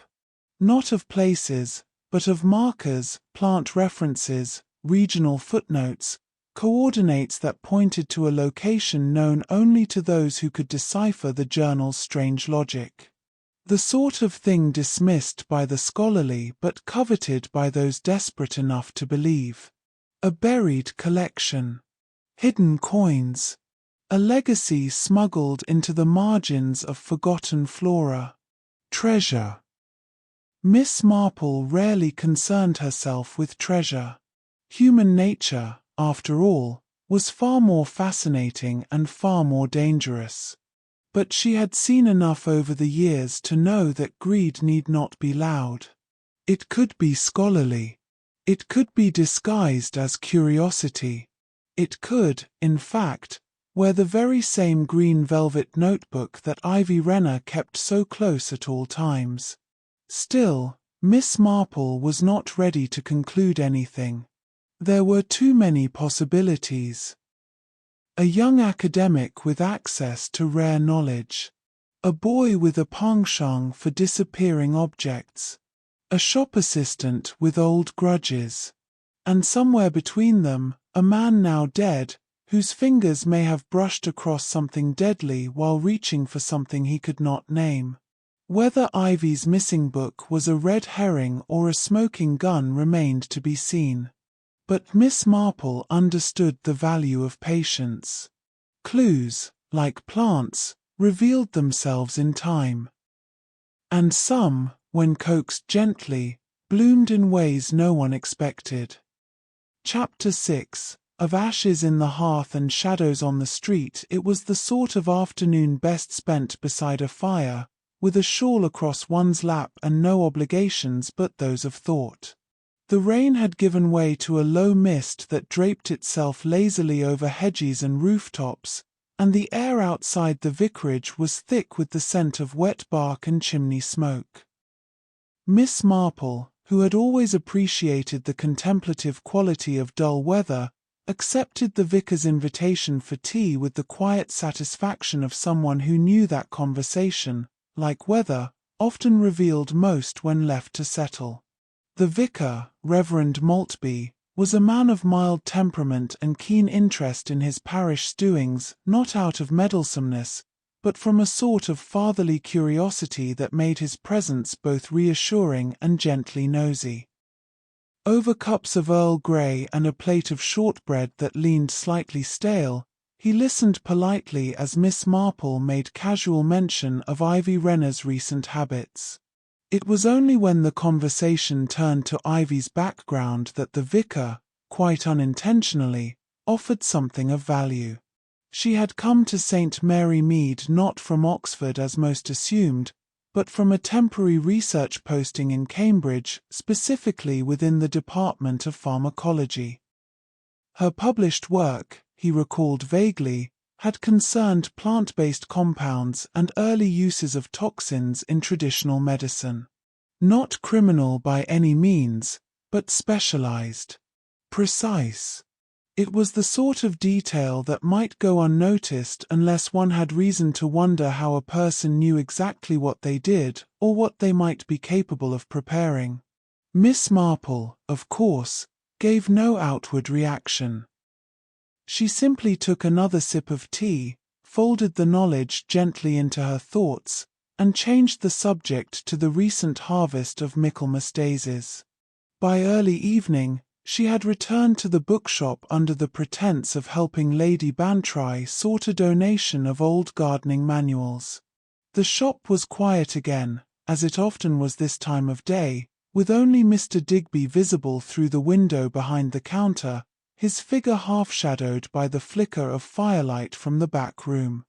Not of places, but of markers, plant references, regional footnotes, coordinates that pointed to a location known only to those who could decipher the journal's strange logic. The sort of thing dismissed by the scholarly but coveted by those desperate enough to believe. A buried collection. Hidden coins. A legacy smuggled into the margins of forgotten flora. Treasure. Miss Marple rarely concerned herself with treasure. Human nature, after all, was far more fascinating and far more dangerous. But she had seen enough over the years to know that greed need not be loud. It could be scholarly. It could be disguised as curiosity. It could, in fact, wear the very same green velvet notebook that Ivy Renner kept so close at all times. Still, Miss Marple was not ready to conclude anything. There were too many possibilities. A young academic with access to rare knowledge. A boy with a penchant for disappearing objects. A shop assistant with old grudges. And somewhere between them, a man now dead, whose fingers may have brushed across something deadly while reaching for something he could not name. Whether Ivy's missing book was a red herring or a smoking gun remained to be seen. But Miss Marple understood the value of patience. Clues, like plants, revealed themselves in time. And some, when coaxed gently, bloomed in ways no one expected. Chapter 6. Of ashes in the hearth and shadows on the street. It was the sort of afternoon best spent beside a fire, with a shawl across one's lap and no obligations but those of thought. The rain had given way to a low mist that draped itself lazily over hedges and rooftops, and the air outside the vicarage was thick with the scent of wet bark and chimney smoke. Miss Marple, who had always appreciated the contemplative quality of dull weather, accepted the vicar's invitation for tea with the quiet satisfaction of someone who knew that conversation, like weather, often revealed most when left to settle. The vicar, Reverend Maltby, was a man of mild temperament and keen interest in his parish doings, not out of meddlesomeness, but from a sort of fatherly curiosity that made his presence both reassuring and gently nosy. Over cups of Earl Grey and a plate of shortbread that leaned slightly stale, he listened politely as Miss Marple made casual mention of Ivy Renner's recent habits. It was only when the conversation turned to Ivy's background that the vicar, quite unintentionally, offered something of value. She had come to St. Mary Mead not from Oxford as most assumed, but from a temporary research posting in Cambridge, specifically within the Department of Pharmacology. Her published work, he recalled vaguely, had concerned plant-based compounds and early uses of toxins in traditional medicine. Not criminal by any means, but specialized. Precise. It was the sort of detail that might go unnoticed unless one had reason to wonder how a person knew exactly what they did or what they might be capable of preparing. Miss Marple, of course, gave no outward reaction. She simply took another sip of tea, folded the knowledge gently into her thoughts, and changed the subject to the recent harvest of Michaelmas daisies. By early evening, she had returned to the bookshop under the pretense of helping Lady Bantry sort a donation of old gardening manuals. The shop was quiet again, as it often was this time of day, with only Mr. Digby visible through the window behind the counter, his figure half-shadowed by the flicker of firelight from the back room.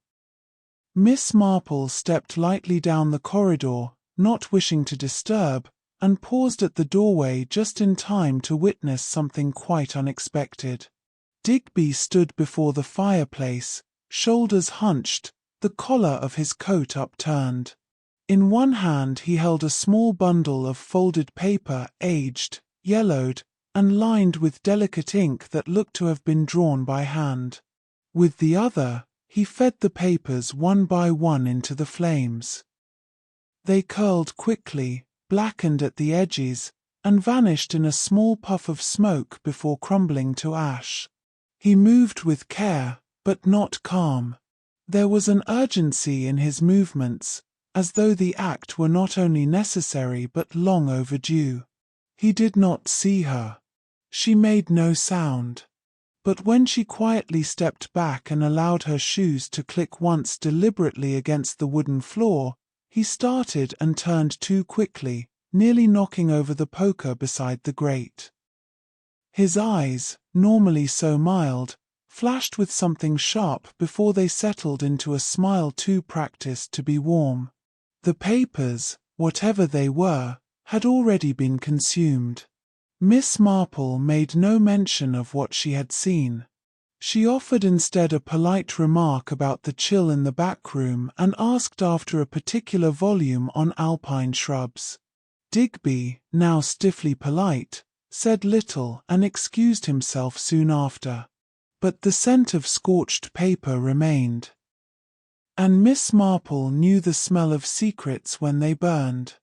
Miss Marple stepped lightly down the corridor, not wishing to disturb, and paused at the doorway just in time to witness something quite unexpected. Digby stood before the fireplace, shoulders hunched, the collar of his coat upturned. In one hand he held a small bundle of folded paper, aged, yellowed, and lined with delicate ink that looked to have been drawn by hand. With the other, he fed the papers one by one into the flames. They curled quickly, blackened at the edges, and vanished in a small puff of smoke before crumbling to ash. He moved with care, but not calm. There was an urgency in his movements, as though the act were not only necessary but long overdue. He did not see her. She made no sound. But when she quietly stepped back and allowed her shoes to click once deliberately against the wooden floor, he started and turned too quickly, nearly knocking over the poker beside the grate. His eyes, normally so mild, flashed with something sharp before they settled into a smile too practiced to be warm. The papers, whatever they were, had already been consumed. Miss Marple made no mention of what she had seen. She offered instead a polite remark about the chill in the back room and asked after a particular volume on alpine shrubs. Digby, now stiffly polite, said little and excused himself soon after. But the scent of scorched paper remained. And Miss Marple knew the smell of secrets when they burned.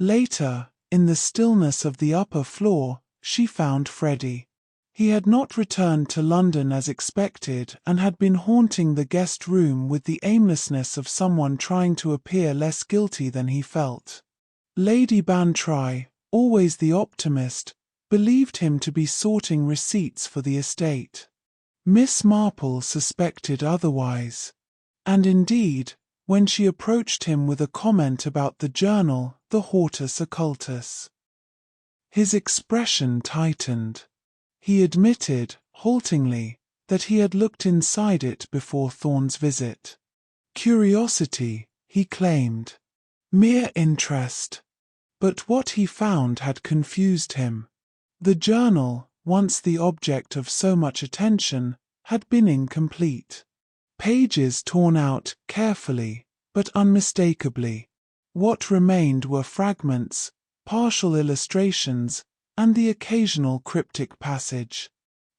Later, in the stillness of the upper floor, she found Freddie. He had not returned to London as expected and had been haunting the guest room with the aimlessness of someone trying to appear less guilty than he felt. Lady Bantry, always the optimist, believed him to be sorting receipts for the estate. Miss Marple suspected otherwise. And indeed, when she approached him with a comment about the journal, the Hortus Occultus, his expression tightened. He admitted, haltingly, that he had looked inside it before Thorne's visit. Curiosity, he claimed. Mere interest. But what he found had confused him. The journal, once the object of so much attention, had been incomplete. Pages torn out, carefully, but unmistakably. What remained were fragments, partial illustrations, and the occasional cryptic passage.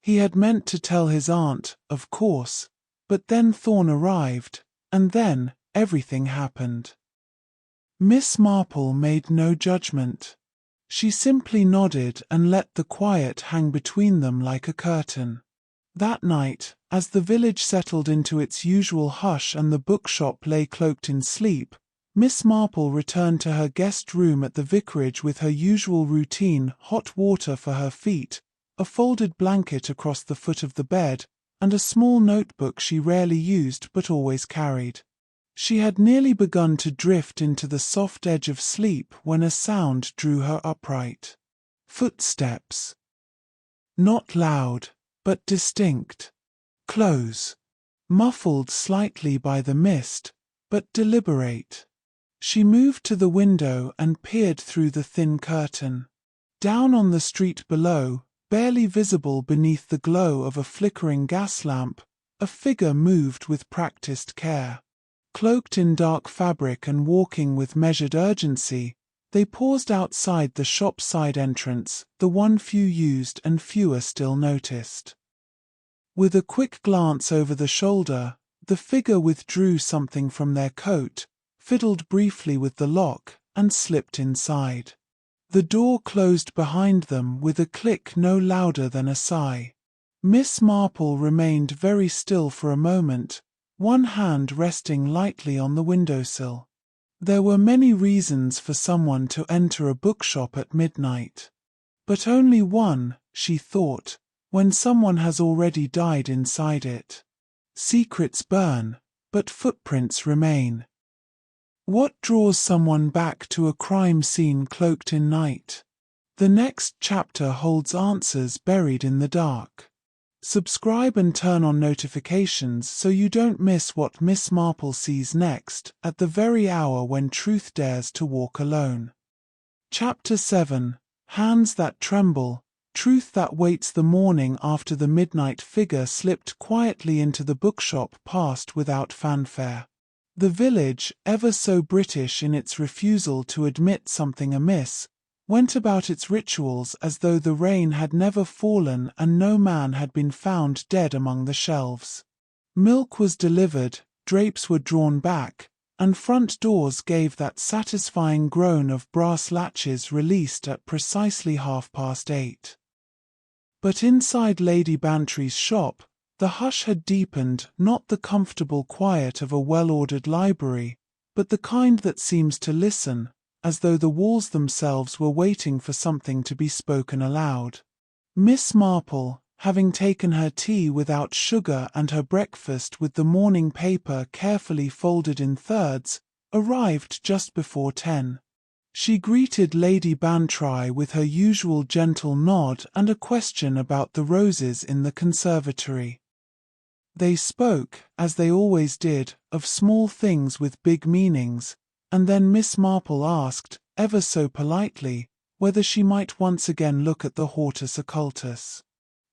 He had meant to tell his aunt, of course, but then Thorne arrived, and then everything happened. Miss Marple made no judgment. She simply nodded and let the quiet hang between them like a curtain. That night, as the village settled into its usual hush and the bookshop lay cloaked in sleep, Miss Marple returned to her guest room at the vicarage with her usual routine: hot water for her feet, a folded blanket across the foot of the bed, and a small notebook she rarely used but always carried. She had nearly begun to drift into the soft edge of sleep when a sound drew her upright. Footsteps. Not loud, but distinct. Close. Muffled slightly by the mist, but deliberate. She moved to the window and peered through the thin curtain. Down on the street below, barely visible beneath the glow of a flickering gas lamp, a figure moved with practiced care. Cloaked in dark fabric and walking with measured urgency, they paused outside the shop side entrance, the one few used and fewer still noticed. With a quick glance over the shoulder, the figure withdrew something from their coat, fiddled briefly with the lock, and slipped inside. The door closed behind them with a click no louder than a sigh. Miss Marple remained very still for a moment, one hand resting lightly on the windowsill. There were many reasons for someone to enter a bookshop at midnight. But only one, she thought, when someone has already died inside it. Secrets burn, but footprints remain. What draws someone back to a crime scene cloaked in night? The next chapter holds answers buried in the dark. Subscribe and turn on notifications so you don't miss what Miss Marple sees next, at the very hour when truth dares to walk alone. Chapter 7. Hands that tremble. Truth that waits. The morning after the midnight figure slipped quietly into the bookshop passed without fanfare. The village, ever so British in its refusal to admit something amiss, went about its rituals as though the rain had never fallen and no man had been found dead among the shelves. Milk was delivered, drapes were drawn back, and front doors gave that satisfying groan of brass latches released at precisely 8:30. But inside Lady Bantry's shop, the hush had deepened, not the comfortable quiet of a well-ordered library, but the kind that seems to listen, as though the walls themselves were waiting for something to be spoken aloud. Miss Marple, having taken her tea without sugar and her breakfast with the morning paper carefully folded in thirds, arrived just before 10. She greeted Lady Bantry with her usual gentle nod and a question about the roses in the conservatory. They spoke, as they always did, of small things with big meanings, and then Miss Marple asked, ever so politely, whether she might once again look at the Hortus Occultus.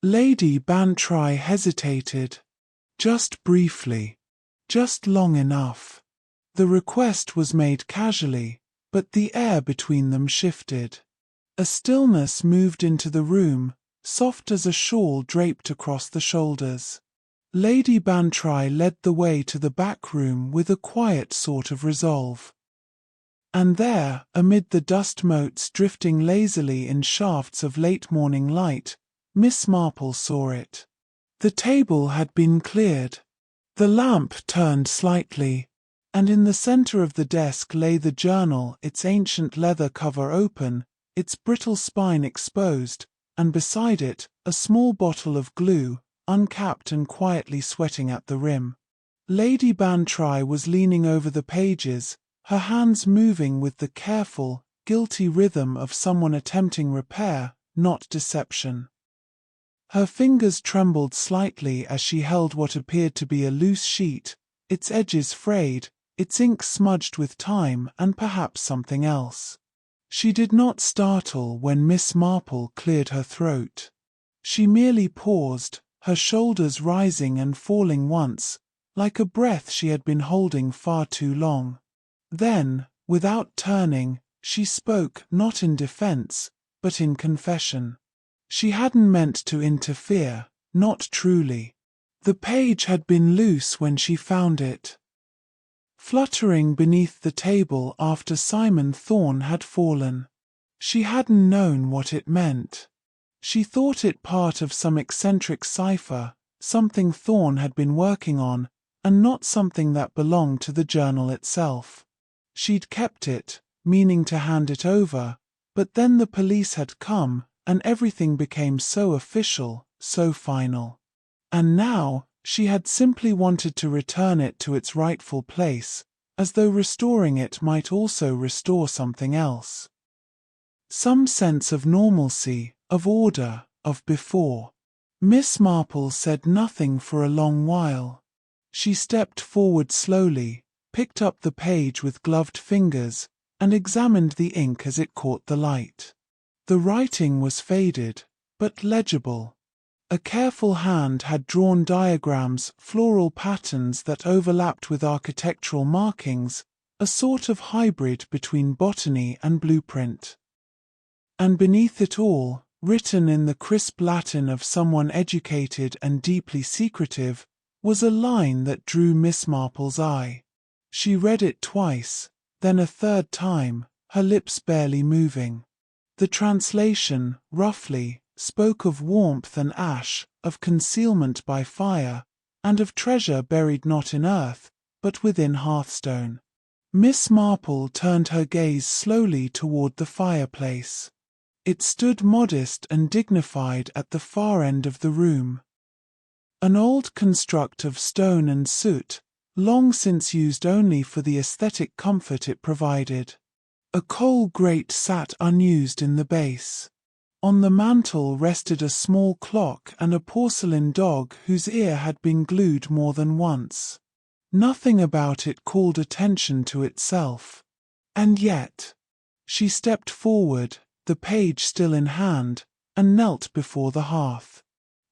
Lady Bantry hesitated. Just briefly. Just long enough. The request was made casually, but the air between them shifted. A stillness moved into the room, soft as a shawl draped across the shoulders. Lady Bantry led the way to the back room with a quiet sort of resolve. And there, amid the dust motes drifting lazily in shafts of late morning light, Miss Marple saw it. The table had been cleared. The lamp turned slightly, and in the center of the desk lay the journal, its ancient leather cover open, its brittle spine exposed, and beside it, a small bottle of glue, uncapped and quietly sweating at the rim. Lady Bantry was leaning over the pages, her hands moving with the careful, guilty rhythm of someone attempting repair, not deception. Her fingers trembled slightly as she held what appeared to be a loose sheet, its edges frayed, its ink smudged with time and perhaps something else. She did not startle when Miss Marple cleared her throat. She merely paused, her shoulders rising and falling once, like a breath she had been holding far too long. Then, without turning, she spoke not in defense, but in confession. She hadn't meant to interfere, not truly. The page had been loose when she found it, fluttering beneath the table after Simon Thorne had fallen. She hadn't known what it meant. She thought it part of some eccentric cipher, something Thorne had been working on, and not something that belonged to the journal itself. She'd kept it, meaning to hand it over, but then the police had come, and everything became so official, so final. And now, she had simply wanted to return it to its rightful place, as though restoring it might also restore something else. Some sense of normalcy, of order, of before. Miss Marple said nothing for a long while. She stepped forward slowly, picked up the page with gloved fingers, and examined the ink as it caught the light. The writing was faded, but legible. A careful hand had drawn diagrams, floral patterns that overlapped with architectural markings, a sort of hybrid between botany and blueprint. And beneath it all, written in the crisp Latin of someone educated and deeply secretive, was a line that drew Miss Marple's eye. She read it twice, then a third time, her lips barely moving. The translation, roughly, spoke of warmth and ash, of concealment by fire, and of treasure buried not in earth, but within hearthstone. Miss Marple turned her gaze slowly toward the fireplace. It stood modest and dignified at the far end of the room. An old construct of stone and soot, long since used only for the aesthetic comfort it provided. A coal grate sat unused in the base. On the mantel rested a small clock and a porcelain dog whose ear had been glued more than once. Nothing about it called attention to itself. And yet, she stepped forward, the page still in hand, and knelt before the hearth.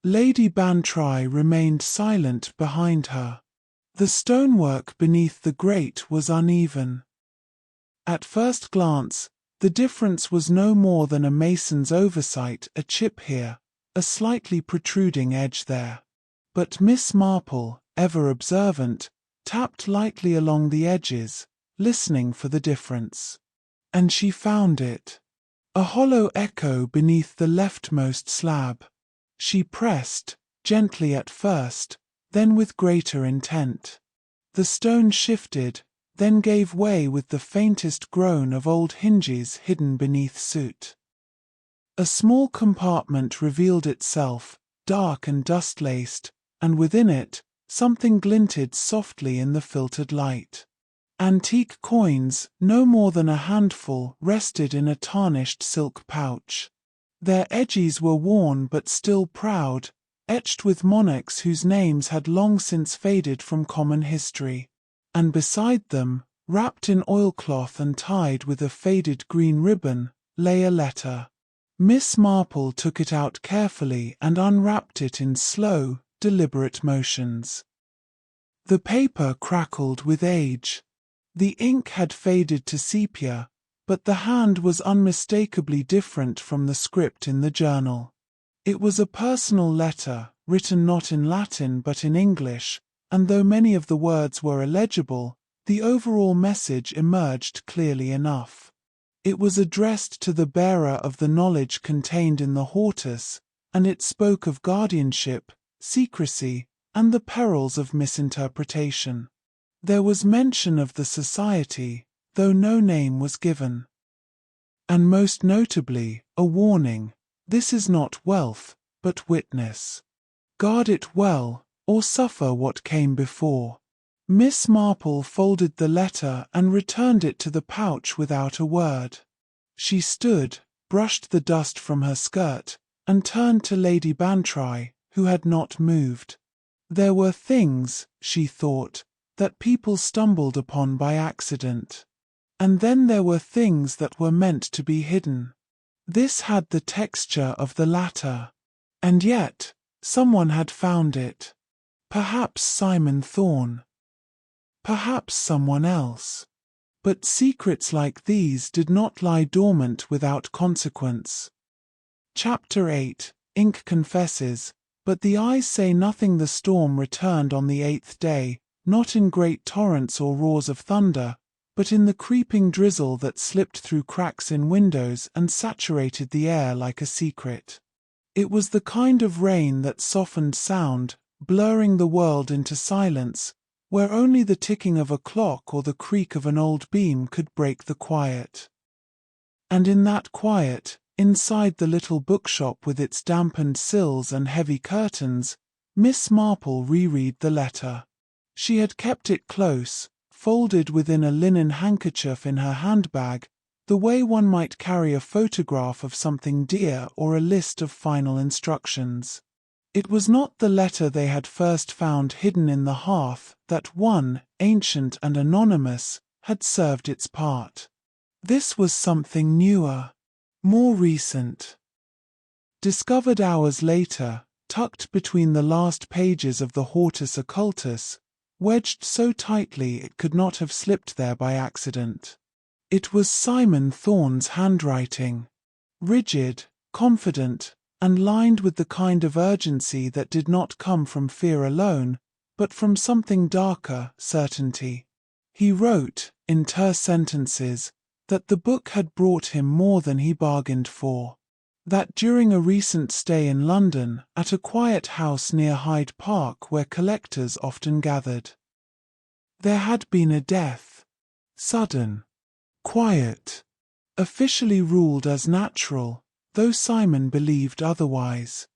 Lady Bantry remained silent behind her. The stonework beneath the grate was uneven. At first glance, the difference was no more than a mason's oversight, a chip here, a slightly protruding edge there. But Miss Marple, ever observant, tapped lightly along the edges, listening for the difference. And she found it. A hollow echo beneath the leftmost slab. She pressed, gently at first, then with greater intent. The stone shifted, then gave way with the faintest groan of old hinges hidden beneath soot. A small compartment revealed itself, dark and dust-laced, and within it, something glinted softly in the filtered light. Antique coins, no more than a handful, rested in a tarnished silk pouch. Their edges were worn but still proud, etched with monarchs whose names had long since faded from common history. And beside them, wrapped in oilcloth and tied with a faded green ribbon, lay a letter. Miss Marple took it out carefully and unwrapped it in slow, deliberate motions. The paper crackled with age. The ink had faded to sepia, but the hand was unmistakably different from the script in the journal. It was a personal letter, written not in Latin but in English, and though many of the words were illegible, the overall message emerged clearly enough. It was addressed to the bearer of the knowledge contained in the hortus, and it spoke of guardianship, secrecy, and the perils of misinterpretation. There was mention of the society, though no name was given. And most notably, a warning: this is not wealth, but witness. Guard it well, or suffer what came before. Miss Marple folded the letter and returned it to the pouch without a word. She stood, brushed the dust from her skirt, and turned to Lady Bantry, who had not moved. There were things, she thought, that people stumbled upon by accident. And then there were things that were meant to be hidden. This had the texture of the latter. And yet, someone had found it. Perhaps Simon Thorne. Perhaps someone else. But secrets like these did not lie dormant without consequence. Chapter 8, Ink confesses, but the eyes say nothing. The storm returned on the 8th day, not in great torrents or roars of thunder, but in the creeping drizzle that slipped through cracks in windows and saturated the air like a secret. It was the kind of rain that softened sound, blurring the world into silence, where only the ticking of a clock or the creak of an old beam could break the quiet. And in that quiet, inside the little bookshop with its dampened sills and heavy curtains, Miss Marple reread the letter. She had kept it close, folded within a linen handkerchief in her handbag, the way one might carry a photograph of something dear or a list of final instructions. It was not the letter they had first found hidden in the hearth that, one, ancient and anonymous, had served its part. This was something newer, more recent. Discovered hours later, tucked between the last pages of the Hortus Occultus, wedged so tightly it could not have slipped there by accident. It was Simon Thorne's handwriting, rigid, confident, and lined with the kind of urgency that did not come from fear alone, but from something darker, certainty. He wrote, in terse sentences, that the book had brought him more than he bargained for. That during a recent stay in London, at a quiet house near Hyde Park where collectors often gathered, there had been a death. Sudden. Quiet. Officially ruled as natural, though Simon believed otherwise.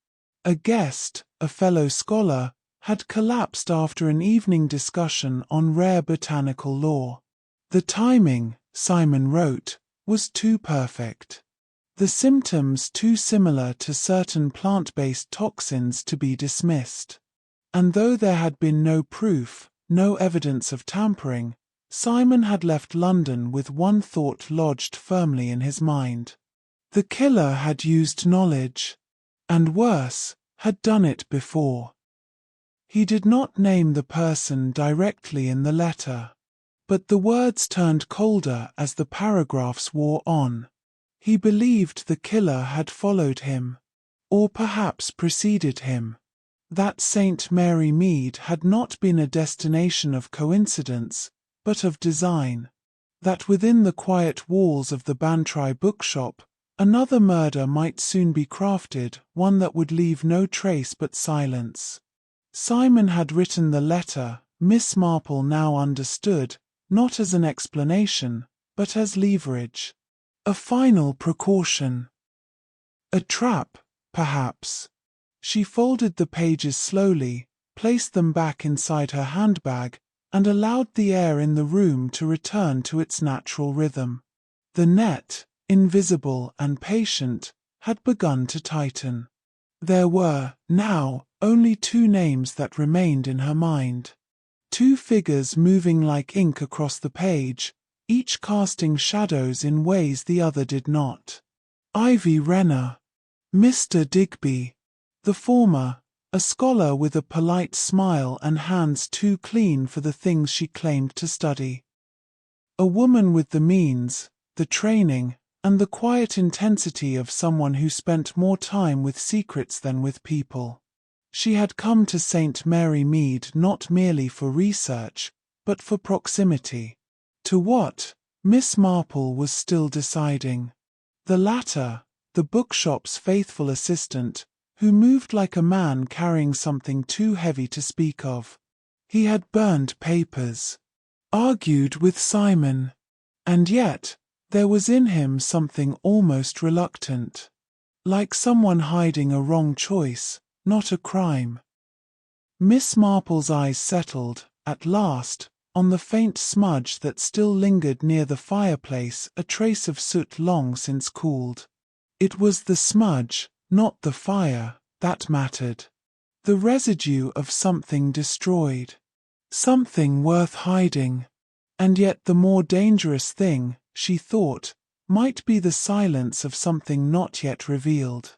A guest, a fellow scholar, had collapsed after an evening discussion on rare botanical lore. The timing, Simon wrote, was too perfect. the symptoms too similar to certain plant-based toxins to be dismissed. And though there had been no proof, no evidence of tampering, Simon had left London with one thought lodged firmly in his mind. The killer had used knowledge, and worse, had done it before. He did not name the person directly in the letter, but the words turned colder as the paragraphs wore on. He believed the killer had followed him, or perhaps preceded him. That St. Mary Mead had not been a destination of coincidence, but of design. That within the quiet walls of the Bantry bookshop, another murder might soon be crafted, one that would leave no trace but silence. Simon had written the letter, Miss Marple now understood, not as an explanation, but as leverage. A final precaution. A trap, perhaps. She folded the pages slowly, placed them back inside her handbag, and allowed the air in the room to return to its natural rhythm. The net, invisible and patient, had begun to tighten. There were, now, only two names that remained in her mind. Two figures moving like ink across the page, each casting shadows in ways the other did not. Ivy Renner. Mr. Digby. The former, a scholar with a polite smile and hands too clean for the things she claimed to study. A woman with the means, the training, and the quiet intensity of someone who spent more time with secrets than with people. She had come to St. Mary Mead not merely for research, but for proximity. To what? Miss Marple was still deciding. The latter, the bookshop's faithful assistant, who moved like a man carrying something too heavy to speak of. He had burned papers, argued with Simon, and yet there was in him something almost reluctant, like someone hiding a wrong choice, not a crime. Miss Marple's eyes settled, at last, on the faint smudge that still lingered near the fireplace, a trace of soot long since cooled. It was the smudge, not the fire, that mattered. The residue of something destroyed. Something worth hiding. And yet the more dangerous thing, she thought, might be the silence of something not yet revealed.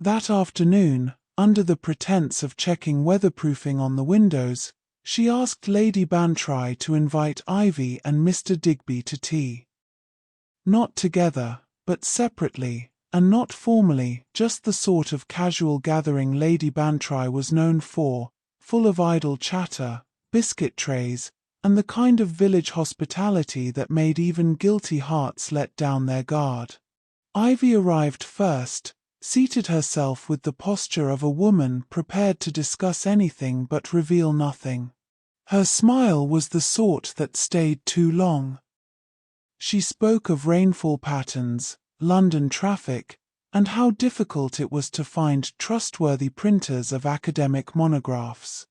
That afternoon, under the pretense of checking weatherproofing on the windows, she asked Lady Bantry to invite Ivy and Mr. Digby to tea. Not together, but separately, and not formally, just the sort of casual gathering Lady Bantry was known for, full of idle chatter, biscuit trays, and the kind of village hospitality that made even guilty hearts let down their guard. Ivy arrived first, seated herself with the posture of a woman prepared to discuss anything but reveal nothing. Her smile was the sort that stayed too long. She spoke of rainfall patterns, London traffic, and how difficult it was to find trustworthy printers of academic monographs.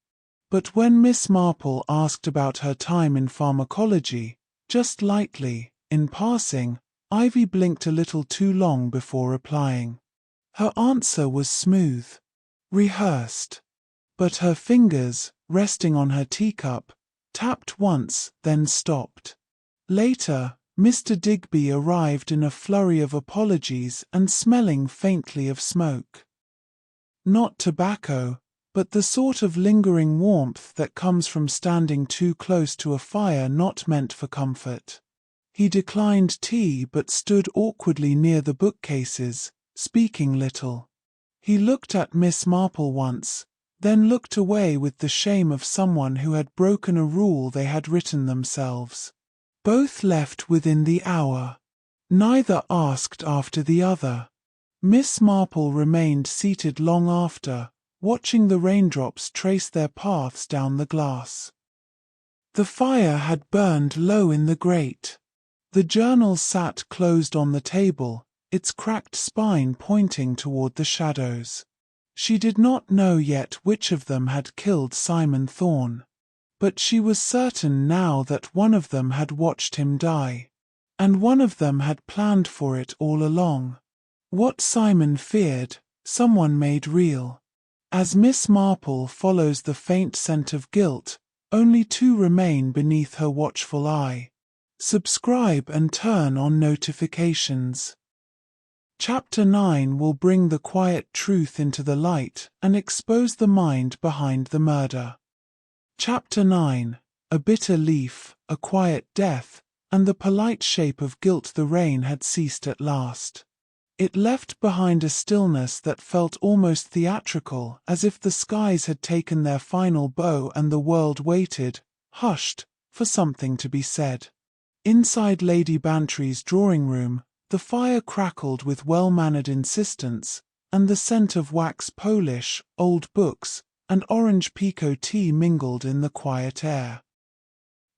But when Miss Marple asked about her time in pharmacology, just lightly, in passing, Ivy blinked a little too long before replying. Her answer was smooth, rehearsed, but her fingers, resting on her teacup, tapped once, then stopped. Later, Mr. Digby arrived in a flurry of apologies and smelling faintly of smoke. Not tobacco, but the sort of lingering warmth that comes from standing too close to a fire not meant for comfort. He declined tea but stood awkwardly near the bookcases, speaking little. He looked at Miss Marple once, then looked away with the shame of someone who had broken a rule they had written themselves. Both left within the hour. Neither asked after the other. Miss Marple remained seated long after, watching the raindrops trace their paths down the glass. The fire had burned low in the grate. The journal sat closed on the table, its cracked spine pointing toward the shadows. She did not know yet which of them had killed Simon Thorne. But she was certain now that one of them had watched him die. And one of them had planned for it all along. What Simon feared, someone made real. As Miss Marple follows the faint scent of guilt, only two remain beneath her watchful eye. Subscribe and turn on notifications. Chapter 9 will bring the quiet truth into the light and expose the mind behind the murder. Chapter 9. A bitter leaf, a quiet death, and the polite shape of guilt. The rain had ceased at last. It left behind a stillness that felt almost theatrical, as if the skies had taken their final bow and the world waited, hushed, for something to be said. Inside Lady Bantry's drawing room, the fire crackled with well-mannered insistence, and the scent of wax polish, old books, and orange pekoe tea mingled in the quiet air.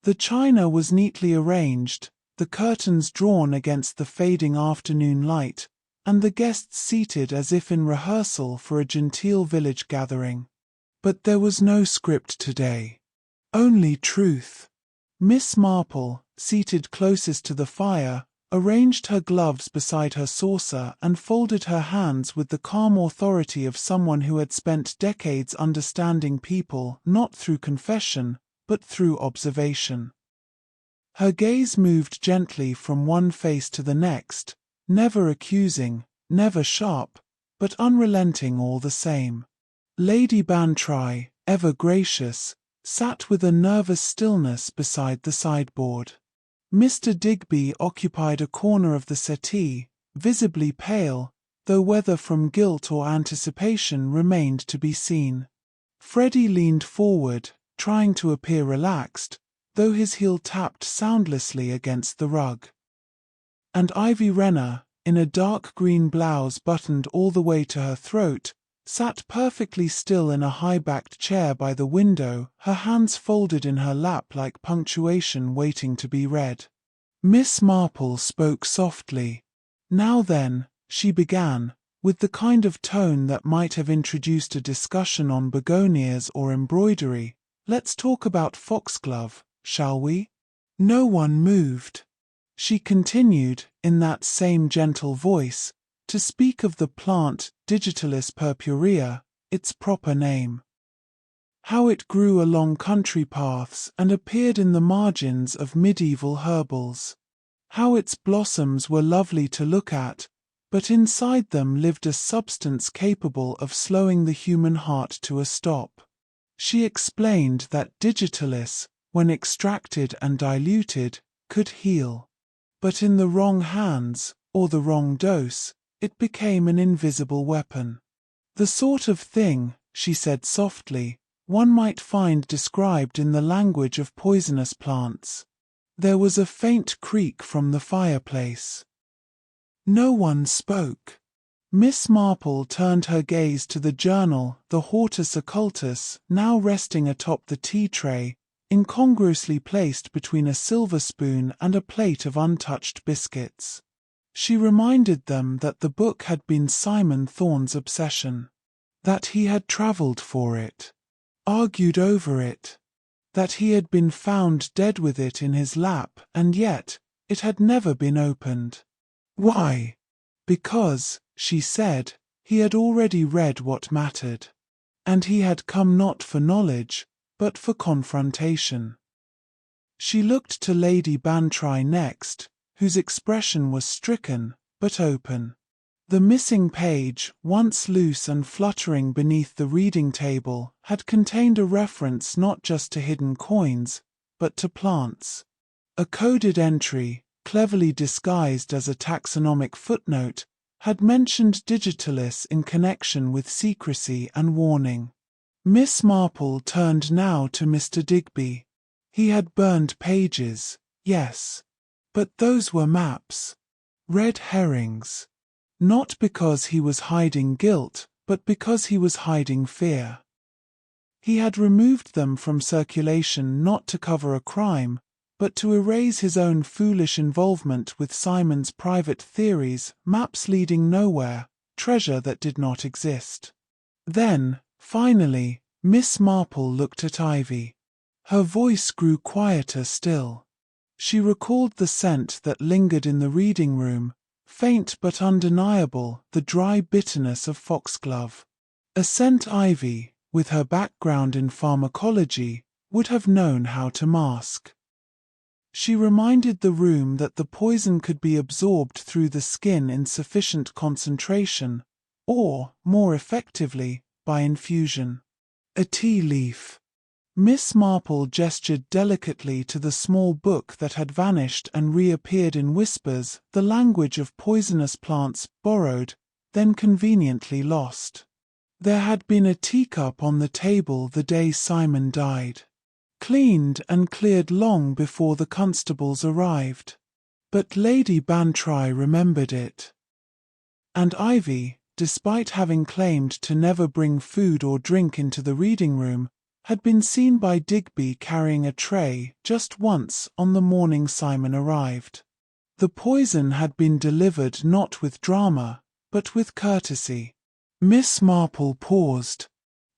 The china was neatly arranged, the curtains drawn against the fading afternoon light, and the guests seated as if in rehearsal for a genteel village gathering. But there was no script today. Only truth. Miss Marple, seated closest to the fire, arranged her gloves beside her saucer and folded her hands with the calm authority of someone who had spent decades understanding people not through confession, but through observation. Her gaze moved gently from one face to the next, never accusing, never sharp, but unrelenting all the same. Lady Bantry, ever gracious, sat with a nervous stillness beside the sideboard. Mr. Digby occupied a corner of the settee, visibly pale, though whether from guilt or anticipation remained to be seen. Freddie leaned forward, trying to appear relaxed, though his heel tapped soundlessly against the rug. And Ivy Renner, in a dark green blouse buttoned all the way to her throat, sat perfectly still in a high-backed chair by the window, her hands folded in her lap like punctuation waiting to be read. Miss Marple spoke softly. "Now then," she began, with the kind of tone that might have introduced a discussion on begonias or embroidery, "let's talk about foxglove, shall we?" No one moved. She continued, in that same gentle voice, to speak of the plant Digitalis purpurea, its proper name. How it grew along country paths and appeared in the margins of medieval herbals. How its blossoms were lovely to look at, but inside them lived a substance capable of slowing the human heart to a stop. She explained that Digitalis, when extracted and diluted, could heal. But in the wrong hands, or the wrong dose, it became an invisible weapon. The sort of thing, she said softly, one might find described in the language of poisonous plants. There was a faint creak from the fireplace. No one spoke. Miss Marple turned her gaze to the journal, the Hortus Occultus, now resting atop the tea tray, incongruously placed between a silver spoon and a plate of untouched biscuits. She reminded them that the book had been Simon Thorne's obsession, that he had travelled for it, argued over it, that he had been found dead with it in his lap, and yet it had never been opened. Why? Because, she said, he had already read what mattered, and he had come not for knowledge, but for confrontation. She looked to Lady Bantry next, whose expression was stricken, but open. The missing page, once loose and fluttering beneath the reading table, had contained a reference not just to hidden coins, but to plants. A coded entry, cleverly disguised as a taxonomic footnote, had mentioned Digitalis in connection with secrecy and warning. Miss Marple turned now to Mr. Digby. He had burned pages, yes. But those were maps. Red herrings. Not because he was hiding guilt, but because he was hiding fear. He had removed them from circulation not to cover a crime, but to erase his own foolish involvement with Simon's private theories, maps leading nowhere, treasure that did not exist. Then, finally, Miss Marple looked at Ivy. Her voice grew quieter still. She recalled the scent that lingered in the reading room, faint but undeniable, the dry bitterness of foxglove. A scent ivy, with her background in pharmacology, would have known how to mask. She reminded the room that the poison could be absorbed through the skin in sufficient concentration, or, more effectively, by infusion. A tea leaf. Miss Marple gestured delicately to the small book that had vanished and reappeared in whispers, the language of poisonous plants, borrowed, then conveniently lost. There had been a teacup on the table the day Simon died. Cleaned and cleared long before the constables arrived. But Lady Bantry remembered it. And Ivy, despite having claimed to never bring food or drink into the reading room, had been seen by Digby carrying a tray just once on the morning Simon arrived. The poison had been delivered not with drama, but with courtesy. Miss Marple paused.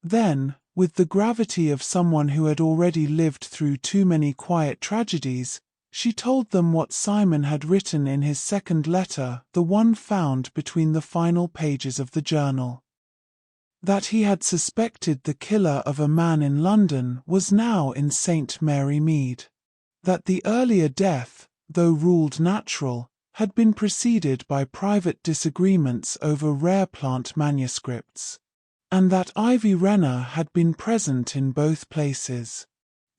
Then, with the gravity of someone who had already lived through too many quiet tragedies, she told them what Simon had written in his second letter, the one found between the final pages of the journal. That he had suspected the killer of a man in London was now in St. Mary Mead. That the earlier death, though ruled natural, had been preceded by private disagreements over rare plant manuscripts. And that Ivy Renner had been present in both places.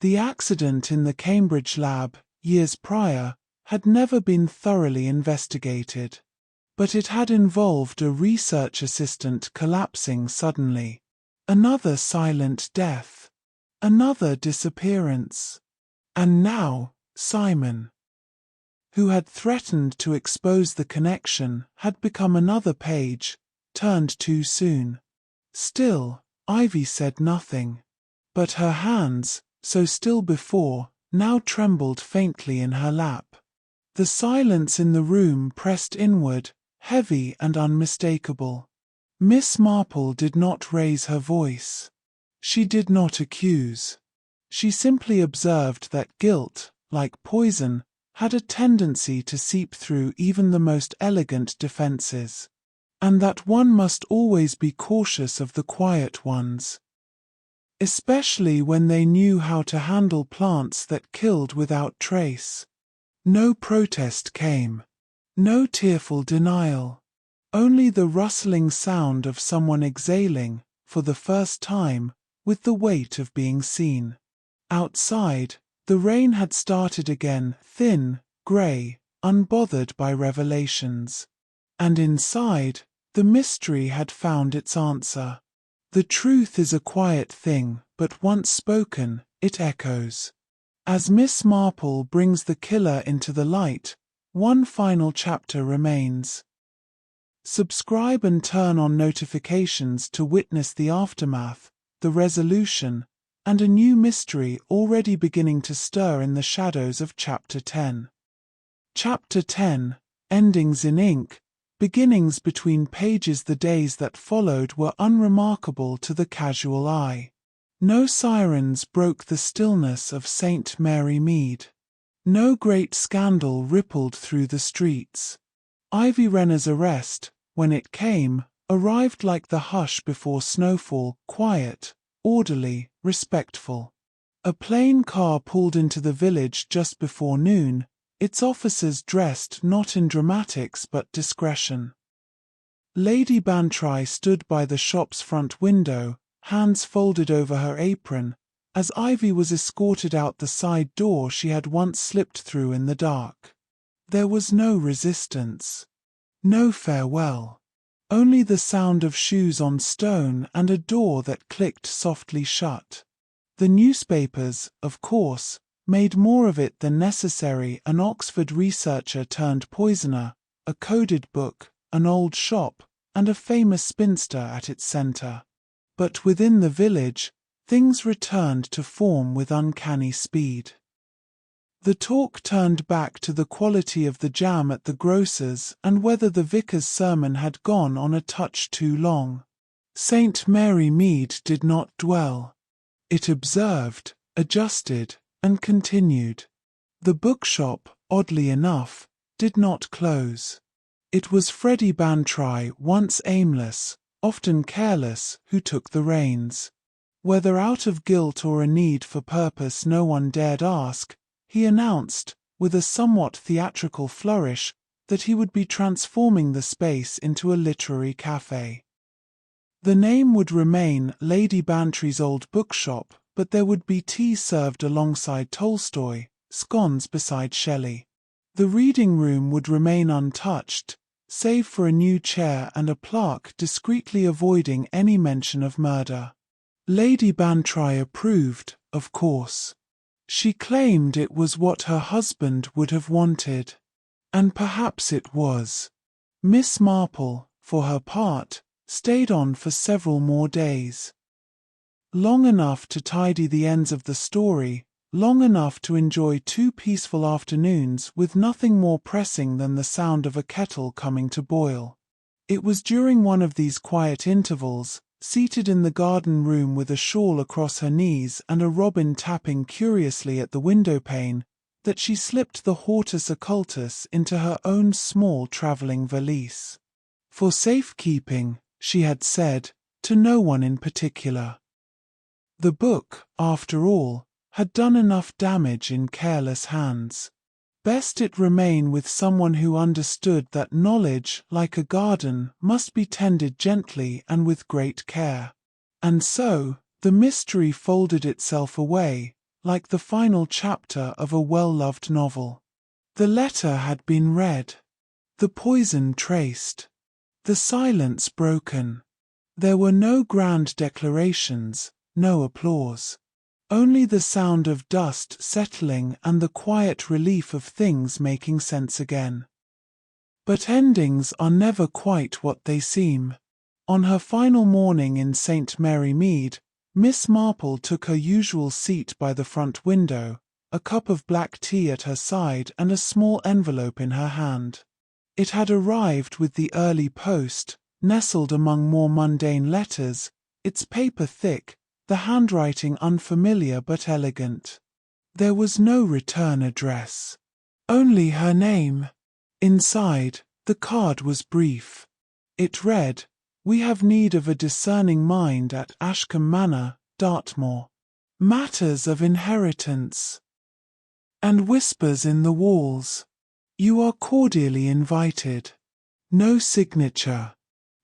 The accident in the Cambridge lab, years prior, had never been thoroughly investigated. But it had involved a research assistant collapsing suddenly. Another silent death. Another disappearance. And now, Simon, who had threatened to expose the connection, had become another page, turned too soon. Still, Ivy said nothing. But her hands, so still before, now trembled faintly in her lap. The silence in the room pressed inward, heavy and unmistakable. Miss Marple did not raise her voice. She did not accuse. She simply observed that guilt, like poison, had a tendency to seep through even the most elegant defenses. And that one must always be cautious of the quiet ones. Especially when they knew how to handle plants that killed without trace. No protest came. No tearful denial. Only the rustling sound of someone exhaling, for the first time, with the weight of being seen. Outside, the rain had started again, thin, grey, unbothered by revelations. And inside, the mystery had found its answer. The truth is a quiet thing, but once spoken, it echoes. As Miss Marple brings the killer into the light, one final chapter remains. Subscribe and turn on notifications to witness the aftermath, the resolution, and a new mystery already beginning to stir in the shadows of Chapter 10. Chapter 10, Endings in Ink, beginnings between pages. The days that followed were unremarkable to the casual eye. No sirens broke the stillness of St. Mary Mead. No great scandal rippled through the streets. Ivy Renner's arrest, when it came, arrived like the hush before snowfall, quiet, orderly, respectful. A plain car pulled into the village just before noon, its officers dressed not in dramatics but discretion. Lady Bantry stood by the shop's front window, hands folded over her apron, as Ivy was escorted out the side door she had once slipped through in the dark. There was no resistance. No farewell. Only the sound of shoes on stone and a door that clicked softly shut. The newspapers, of course, made more of it than necessary. An Oxford researcher turned poisoner, a coded book, an old shop, and a famous spinster at its centre. But within the village, things returned to form with uncanny speed. The talk turned back to the quality of the jam at the grocer's and whether the vicar's sermon had gone on a touch too long. St. Mary Mead did not dwell. It observed, adjusted, and continued. The bookshop, oddly enough, did not close. It was Lady Bantry, once aimless, often careless, who took the reins. Whether out of guilt or a need for purpose no one dared ask, he announced, with a somewhat theatrical flourish, that he would be transforming the space into a literary cafe. The name would remain Lady Bantry's Old Bookshop, but there would be tea served alongside Tolstoy, scones beside Shelley. The reading room would remain untouched, save for a new chair and a plaque discreetly avoiding any mention of murder. Lady Bantry approved, of course. She claimed it was what her husband would have wanted. And perhaps it was. Miss Marple, for her part, stayed on for several more days. Long enough to tidy the ends of the story, long enough to enjoy 2 peaceful afternoons with nothing more pressing than the sound of a kettle coming to boil. It was during one of these quiet intervals, seated in the garden room with a shawl across her knees and a robin tapping curiously at the window-pane, that she slipped the hortus occultus into her own small travelling valise. For safekeeping, she had said, to no one in particular. The book, after all, had done enough damage in careless hands. Best it remain with someone who understood that knowledge, like a garden, must be tended gently and with great care. And so, the mystery folded itself away, like the final chapter of a well-loved novel. The letter had been read. The poison traced. The silence broken. There were no grand declarations, no applause. Only the sound of dust settling and the quiet relief of things making sense again. But endings are never quite what they seem. On her final morning in St. Mary Mead, Miss Marple took her usual seat by the front window, a cup of black tea at her side and a small envelope in her hand. It had arrived with the early post, nestled among more mundane letters, its paper thick, the handwriting unfamiliar but elegant. There was no return address. Only her name. Inside, the card was brief. It read, "We have need of a discerning mind at Ashcombe Manor, Dartmoor. Matters of inheritance." And whispers in the walls. "You are cordially invited." No signature.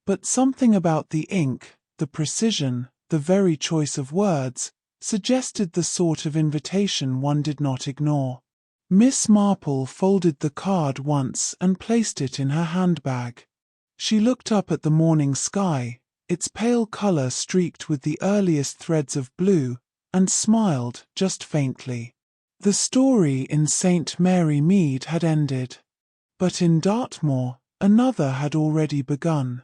But something about the ink, the precision, the very choice of words, suggested the sort of invitation one did not ignore. Miss Marple folded the card once and placed it in her handbag. She looked up at the morning sky, its pale color streaked with the earliest threads of blue, and smiled, just faintly. The story in St. Mary Mead had ended. But in Dartmoor, another had already begun.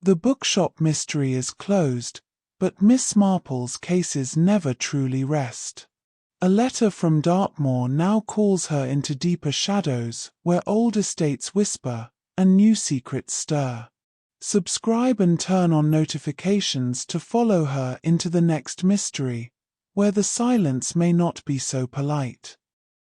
The bookshop mystery is closed, but Miss Marple's cases never truly rest. A letter from Dartmoor now calls her into deeper shadows, where old estates whisper, and new secrets stir. Subscribe and turn on notifications to follow her into the next mystery, where the silence may not be so polite.